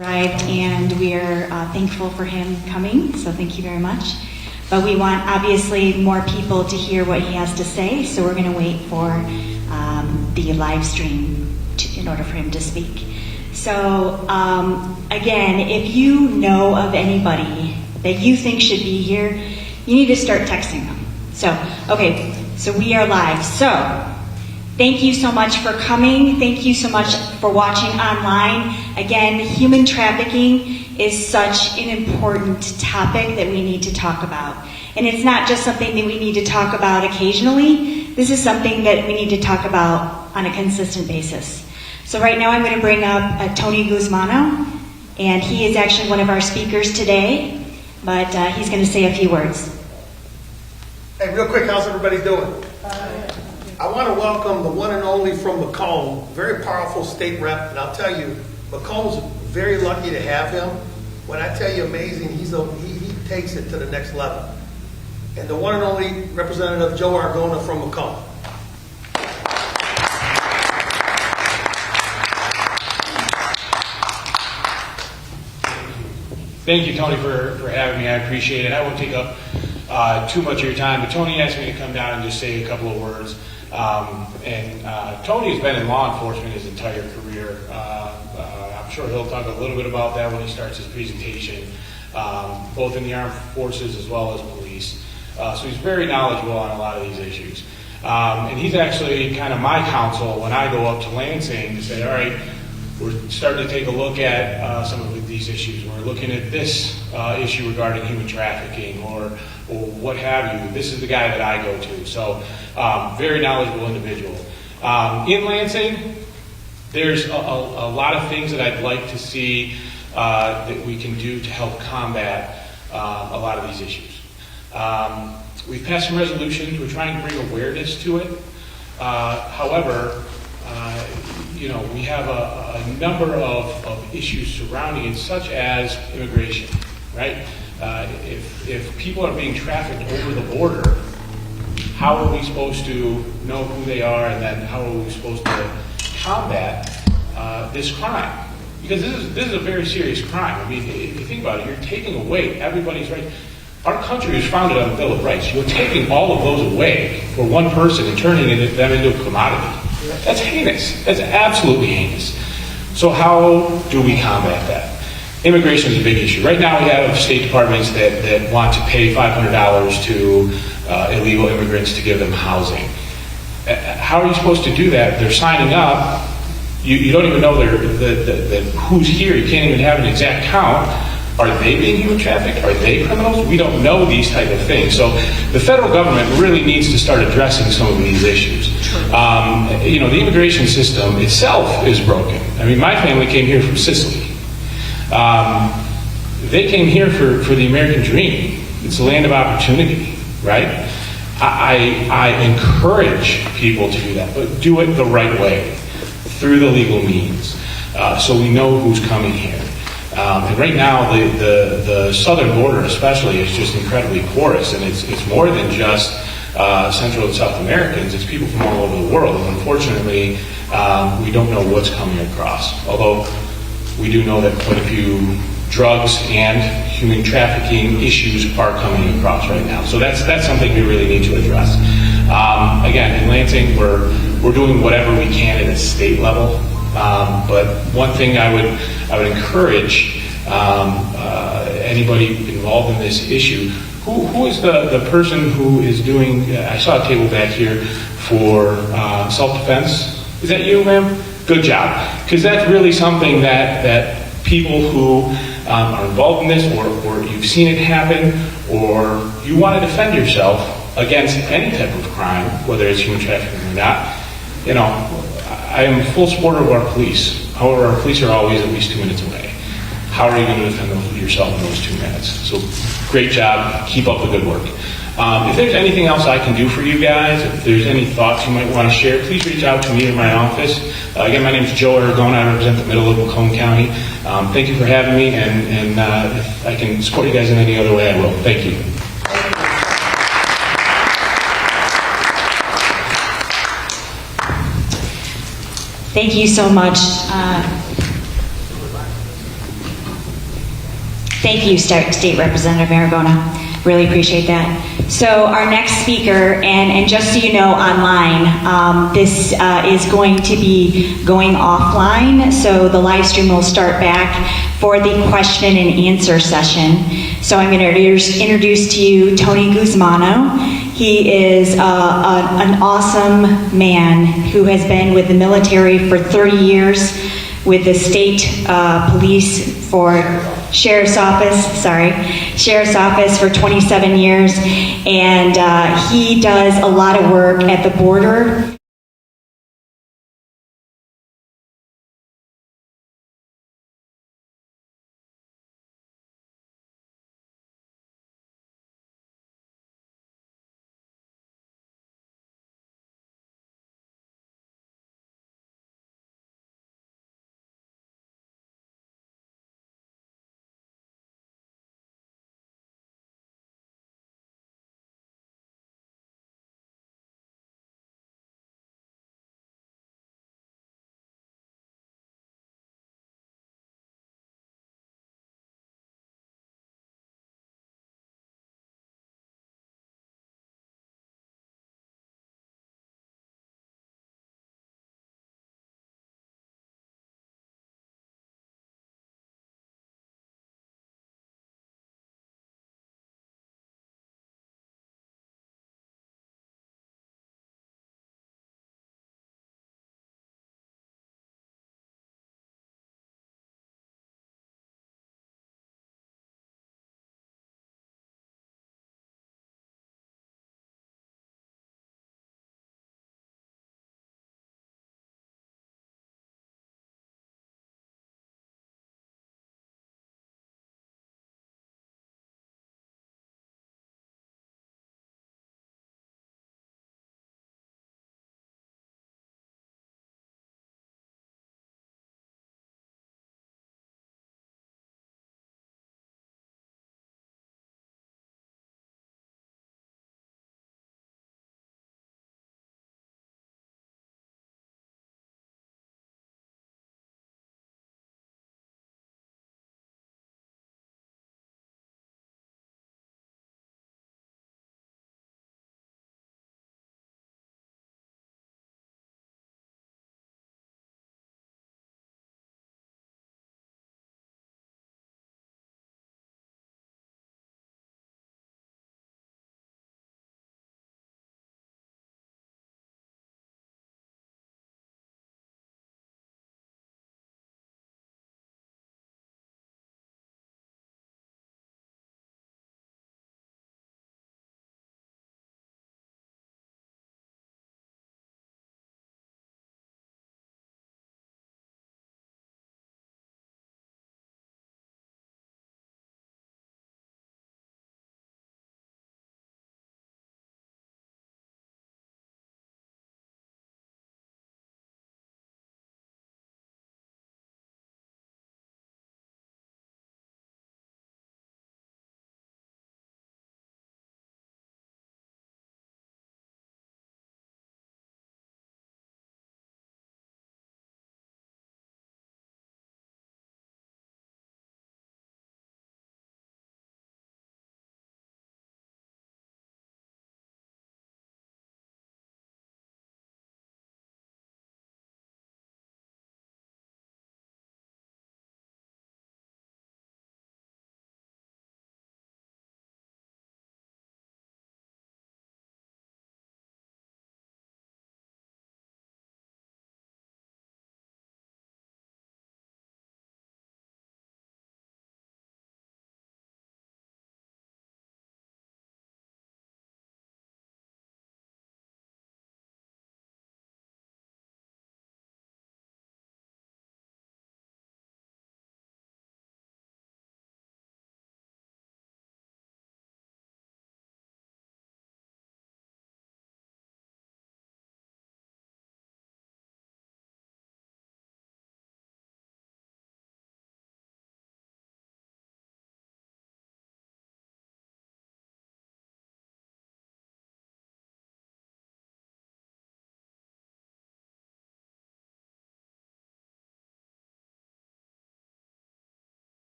Arrived, and we are thankful for him coming, so thank you very much. But we want, obviously, more people to hear what he has to say, so we're going to wait for the live stream in order for him to speak. So, again, if you know of anybody that you think should be here, you need to start texting them. So, okay, so we are live. So, thank you so much for coming. Thank you so much for watching online. Again, human trafficking is such an important topic that we need to talk about. And it's not just something that we need to talk about occasionally. This is something that we need to talk about on a consistent basis. So right now I'm going to bring up Tony Guzmano, and he is actually one of our speakers today, but he's going to say a few words. Hey, real quick, how's everybody doing? I want to welcome the one and only from Macomb, very powerful state rep, and I'll tell you, Macomb's very lucky to have him. When I tell you amazing, he takes it to the next level. And the one and only Representative Joe Argona from Macomb. Thank you, Tony, for having me. I appreciate it. I won't take up too much of your time, but Tony asked me to come down and just say a couple of words. Tony has been in law enforcement his entire career. I'm sure he'll talk a little bit about that when he starts his presentation, both in the armed forces as well as police. So he's very knowledgeable on a lot of these issues. And he's actually kind of my counsel when I go up to Lansing to say, all right, we're starting to take a look at some of these issues. We're looking at this issue regarding human trafficking or what have you. This is the guy that I go to. So very knowledgeable individual. In Lansing, there's a lot of things that I'd like to see that we can do to help combat a lot of these issues. We've passed some resolutions. We're trying to bring awareness to it. However, we have a number of issues surrounding it, such as immigration, right? If people are being trafficked over the border, how are we supposed to know who they are, and then how are we supposed to combat this crime? Because this is a very serious crime. I mean, if you think about it, you're taking away everybody's right. Our country was founded on the Bill of Rights. You're taking all of those away for one person and turning them into a commodity. That's heinous. That's absolutely heinous. So how do we combat that? Immigration is a big issue. Right now we have state departments that want to pay $500 to illegal immigrants to give them housing. How are you supposed to do that? They're signing up. You don't even know who's here. You can't even have an exact count. Are they being human trafficked? Are they criminals? We don't know these type of things. So the federal government really needs to start addressing some of these issues. The immigration system itself is broken. I mean, my family came here from Sicily. They came here for the American dream. It's a land of opportunity, right? I encourage people to do that, but do it the right way, through the legal means, so we know who's coming here. And right now, the southern border especially is just incredibly porous, and it's more than just Central and South Americans. It's people from all over the world, and unfortunately, we don't know what's coming across. Although we do know that quite a few drugs and human trafficking issues are coming across right now. So that's something we really need to address. Again, in Lansing, we're doing whatever we can at a state level. But one thing I would encourage anybody involved in this issue, who is the person who is doing, I saw a table back here for self-defense. Is that you, ma'am? Good job. Because that's really something that people who are involved in this, or you've seen it happen, or you want to defend yourself against any type of crime, whether it's human trafficking or not, I am a full supporter of our police. However, our police are always at least 2 minutes away. How are you going to defend yourself in those 2 minutes? So great job. Keep up the good work. If there's anything else I can do for you guys, if there's any thoughts you might want to share, please reach out to me in my office. Again, my name is Joe Aragona. I represent the middle of Macomb County. Thank you for having me, and if I can support you guys in any other way, I will. Thank you. Thank you so much. Thank you, State Representative Aragona. Really appreciate that. So our next speaker, and just so you know, online, this is going to be going offline, so the live stream will start back for the question and answer session. So I'm going to introduce to you Tony Guzmano. He is an awesome man who has been with the military for 30 years, with the state police for Sheriff's Office for 27 years, and he does a lot of work at the border.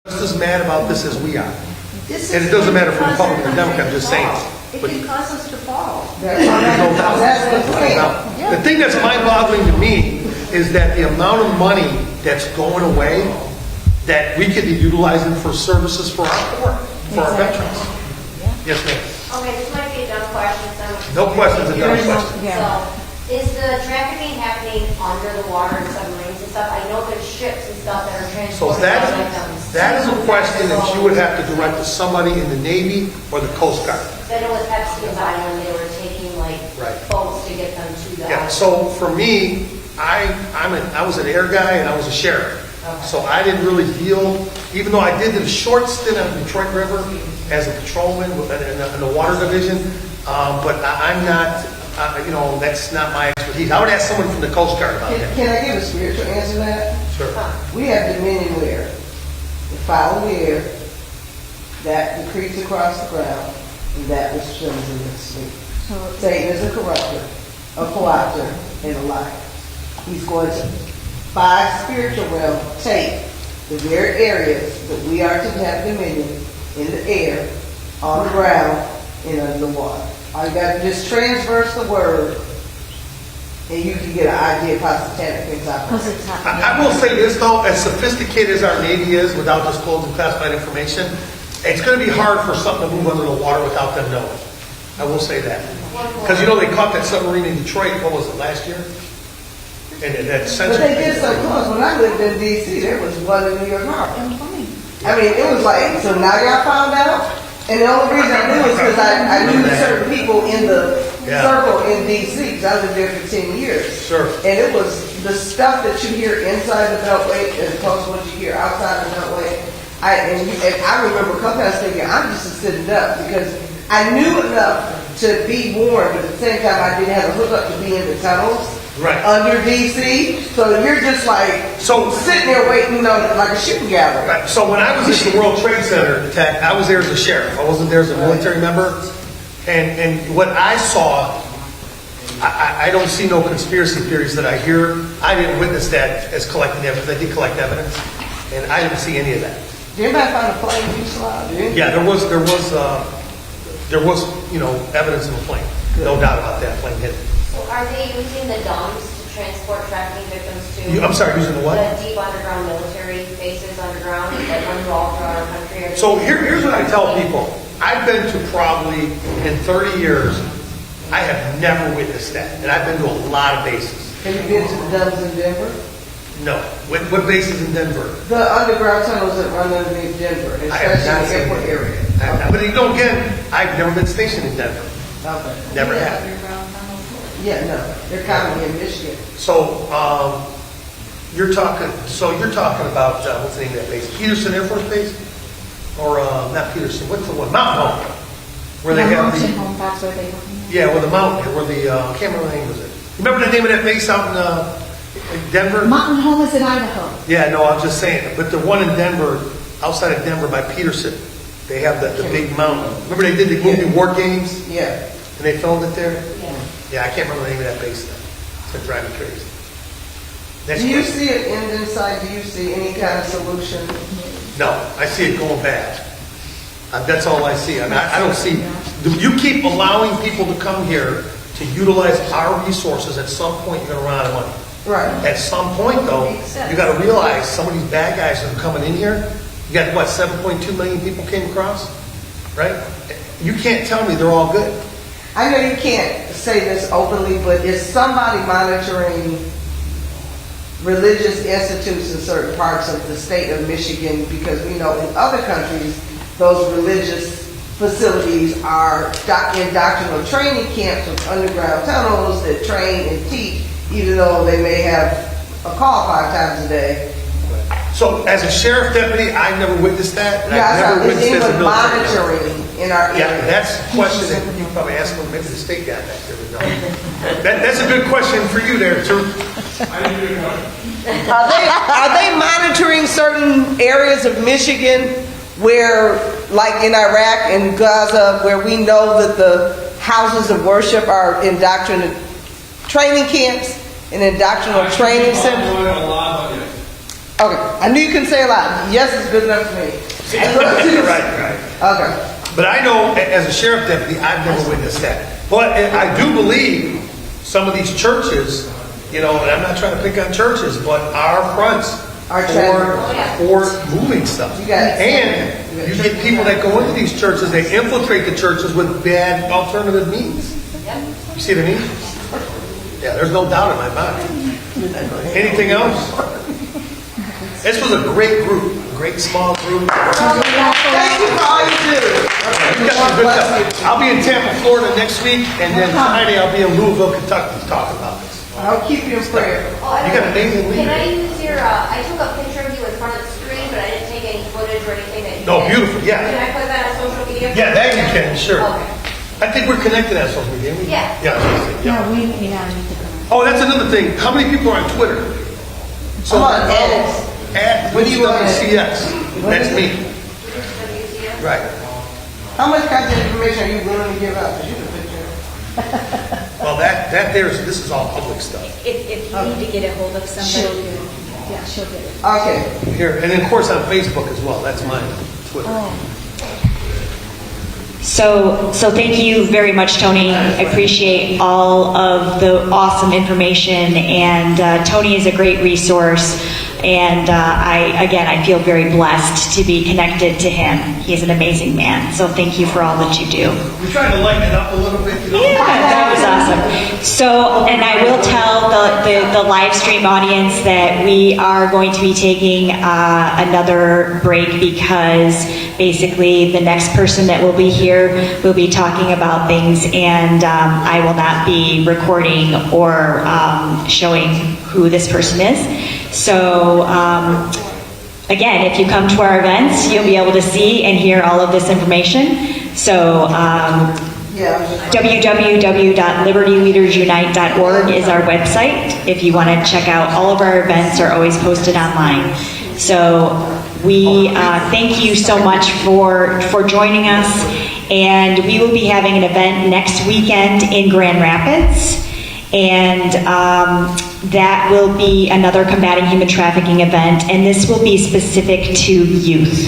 just as mad about this as we are. This And is it doesn't matter if we're because Republican or Democrat, I'm just saying. It But- can cause us to fall. That's the thing. Now, the thing that's mind-boggling to me is that the amount of money that's going away that we could be utilizing for services for our poor, for our veterans. Yes, ma'am. Okay, this might be a dumb question. No questions, a dumb question. So, is the trafficking happening under the water and submarines and stuff? I know there's ships and stuff that are So transporting victims. that is a question that you would have to direct to somebody in the Navy or the Coast Guard. I know with Epstein's Island, they were taking like Right. boats to get them to the Yeah, island. so for me, I was an air guy and I was a sheriff. So I didn't really deal, even though I did a short stint on the Detroit River as a patrolman in the water division, but I'm not, that's not my expertise. I would ask someone from the Coast Guard about that. Can I give a spiritual answer to that? Sure. We have dominion where the foul of the air, that decrees across the ground, and that which swims in the sea. Satan is a corrupter, a co-opter, and a liar. He's going to, by spiritual realm, take the very areas that we are to have dominion in the air, on the ground, and under the water. All you got to just transverse the word, and you can get an idea of how satanic things operate. I will say this though, as sophisticated as our Navy is, without disclosing classified information, it's going to be hard for something to move under the water without them knowing. I will say that. Because they caught that submarine in Detroit, what was it, last year? And that But they did so close. When I lived in D.C., there was one in New York Harbor. I mean, it was like, so now y'all found out? And the only reason I knew was because I knew certain people in the circle in D.C., because I lived there for 10 years. Sure. And it was the stuff that you hear inside the Beltway as opposed to what you hear outside the Beltway. And I remember a couple times thinking, I'm just sitting up because I knew enough to be warned, but at the same time I didn't have a hookup to be in the tunnels. Right. Under DC, so you're just like sitting there waiting on like a shooting gallery. Right. So when I was at the World Trade Center attack, I was there as a sheriff. I wasn't there as a military member. And what I saw, I don't see no conspiracy theories that I hear. I didn't witness that as collecting evidence. I did collect evidence, and I didn't see any of that. Did anybody find a plane fuselage? Yeah, there was evidence in the plane. No doubt about that plane hit. So are they using the DUMs to transport trafficking victims to? I'm sorry, using the what? The deep underground military bases underground that run all throughout our country. So here's what I tell people. I've been to probably, in 30 years, I have never witnessed that. And I've been to a lot of bases. Have you been to the Dubs in Denver? No. What bases in Denver? The underground tunnels that run underneath Denver, I have especially not the seen airport it. area. But again, I've never been stationed in Denver. Okay. Never have. Yeah, no. They're coming in Michigan. So you're talking about what's the name of that base? Peterson Air Force Base, or not Peterson? What's the one? Mountain Home, where they have Mountain the Home, that's where they where the mountain, where the I can't remember the name of it. Remember the name of that base out in Denver? Mountain Home is in Idaho. Yeah, no, I'm just saying. But the one in Denver, outside of Denver by Peterson, they have the big mountain. Remember they did the movie War Games? Yeah. And they filmed it there? Yeah. Yeah, I can't remember the name of that base though. It's going to drive me crazy. Do you see an end in sight? Do you see any kind of solution? No, I see it going bad. That's all I see. I mean, I don't see. You keep allowing people to come here to utilize our resources. At some point, you're going to run out of money. Right. At some point, though, you got to realize some of these bad guys that are coming in here. You got what, 7.2 million people came across, right? You can't tell me they're all good. I know you can't say this openly, but is somebody monitoring religious institutes in certain parts of the state of Michigan? Because we know in other countries, those religious facilities are in doctrinal training camps with underground tunnels that train and teach, even though they may have a call 5 times a day. So, as a sheriff deputy, I've never witnessed that. And Yeah, I've never witnessed it as a military monitoring in our area. Yeah, that's a question that you can probably ask them, maybe the state guy back there would know. That's a good question for you there, too. Are they monitoring certain areas of Michigan where, like in Iraq and Gaza, where we know that the houses of worship are indoctrinal training camps and indoctrinal training centers? Okay, I knew you couldn't say a lot. Yes is good enough for me. Right. Okay. But I know, as a sheriff deputy, I've never witnessed that. But I do believe some of these churches, you know, and I'm not trying to pick on churches, but our fronts for moving stuff. And you get people that go into these churches, they infiltrate the churches with bad alternative means. You see what I mean? Yeah, there's no doubt in my mind. Anything else? This was a great group, a great small group. Thank you for all you do. I'll be in Tampa, Florida next week, and then Friday I'll be in Louisville, Kentucky to talk about this. I'll keep you in prayer. You got an amazing leader. Can I use your, I took a picture of you in front of the screen, but I didn't take any footage or anything that you No, did. beautiful, yeah. Can I put that on social media? Yeah, that you can, sure. Okay. I think we're connected on social media, aren't we? Yeah. Yeah. No, we need to go. Oh, that's another thing. How many people are on Twitter? So I'm on X. at What do you want? WCX. That's me. Right. How much contact information are you willing to give out? Because you can picture. Well, this is all public stuff. If you need to get a hold of somebody. She'll get it. Okay. Here, and then of course on Facebook as well. That's mine, Twitter. So thank you very much, Tony. I appreciate all of the awesome information, and Tony is a great resource. And I feel very blessed to be connected to him. He is an amazing man. So thank you for all that you do. We tried to lighten it up a little bit. You know? Yeah, that was awesome. So, and I will tell the live stream audience that we are going to be taking another break because basically the next person that will be here will be talking about things, and I will not be recording or showing who this person is. So, again, if you come to our events, you'll be able to see and hear all of this information. So, www.libertyleadersunite.org is our website. If you want to check out, all of our events are always posted online. So, we thank you so much for joining us. And we will be having an event next weekend in Grand Rapids. And that will be another Combating Human Trafficking event, and this will be specific to youth.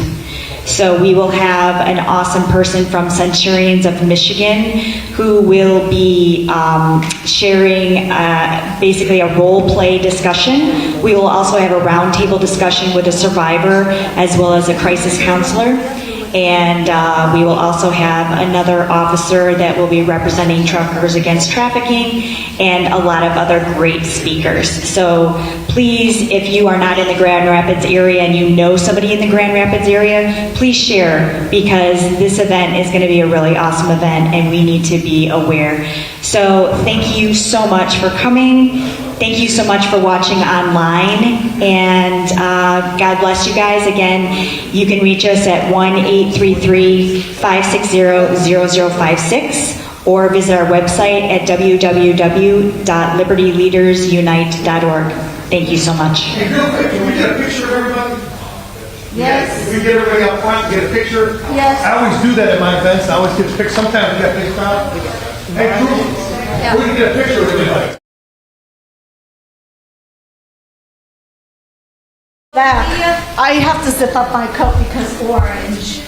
So we will have an awesome person from Centurions of Michigan who will be sharing basically a role play discussion. We will also have a roundtable discussion with a survivor as well as a crisis counselor. And we will also have another officer that will be representing Truckers Against Trafficking and a lot of other great speakers. So please, if you are not in the Grand Rapids area and you know somebody in the Grand Rapids area, please share, because this event is going to be a really awesome event and we need to be aware. So thank you so much for coming. Thank you so much for watching online, and God bless you guys. Again, you can reach us at 1-833-560-0056 or visit our website at www.libertyleadersunite.org. Thank you so much. Hey, real quick, can we get a picture of everybody? Yes. If we get everybody up front, get a picture. Yes. I always do that at my events. I always get a picture. Sometimes we got big crowd. Hey, crew, we can get a picture of everybody. That I have to zip up my coat because orange.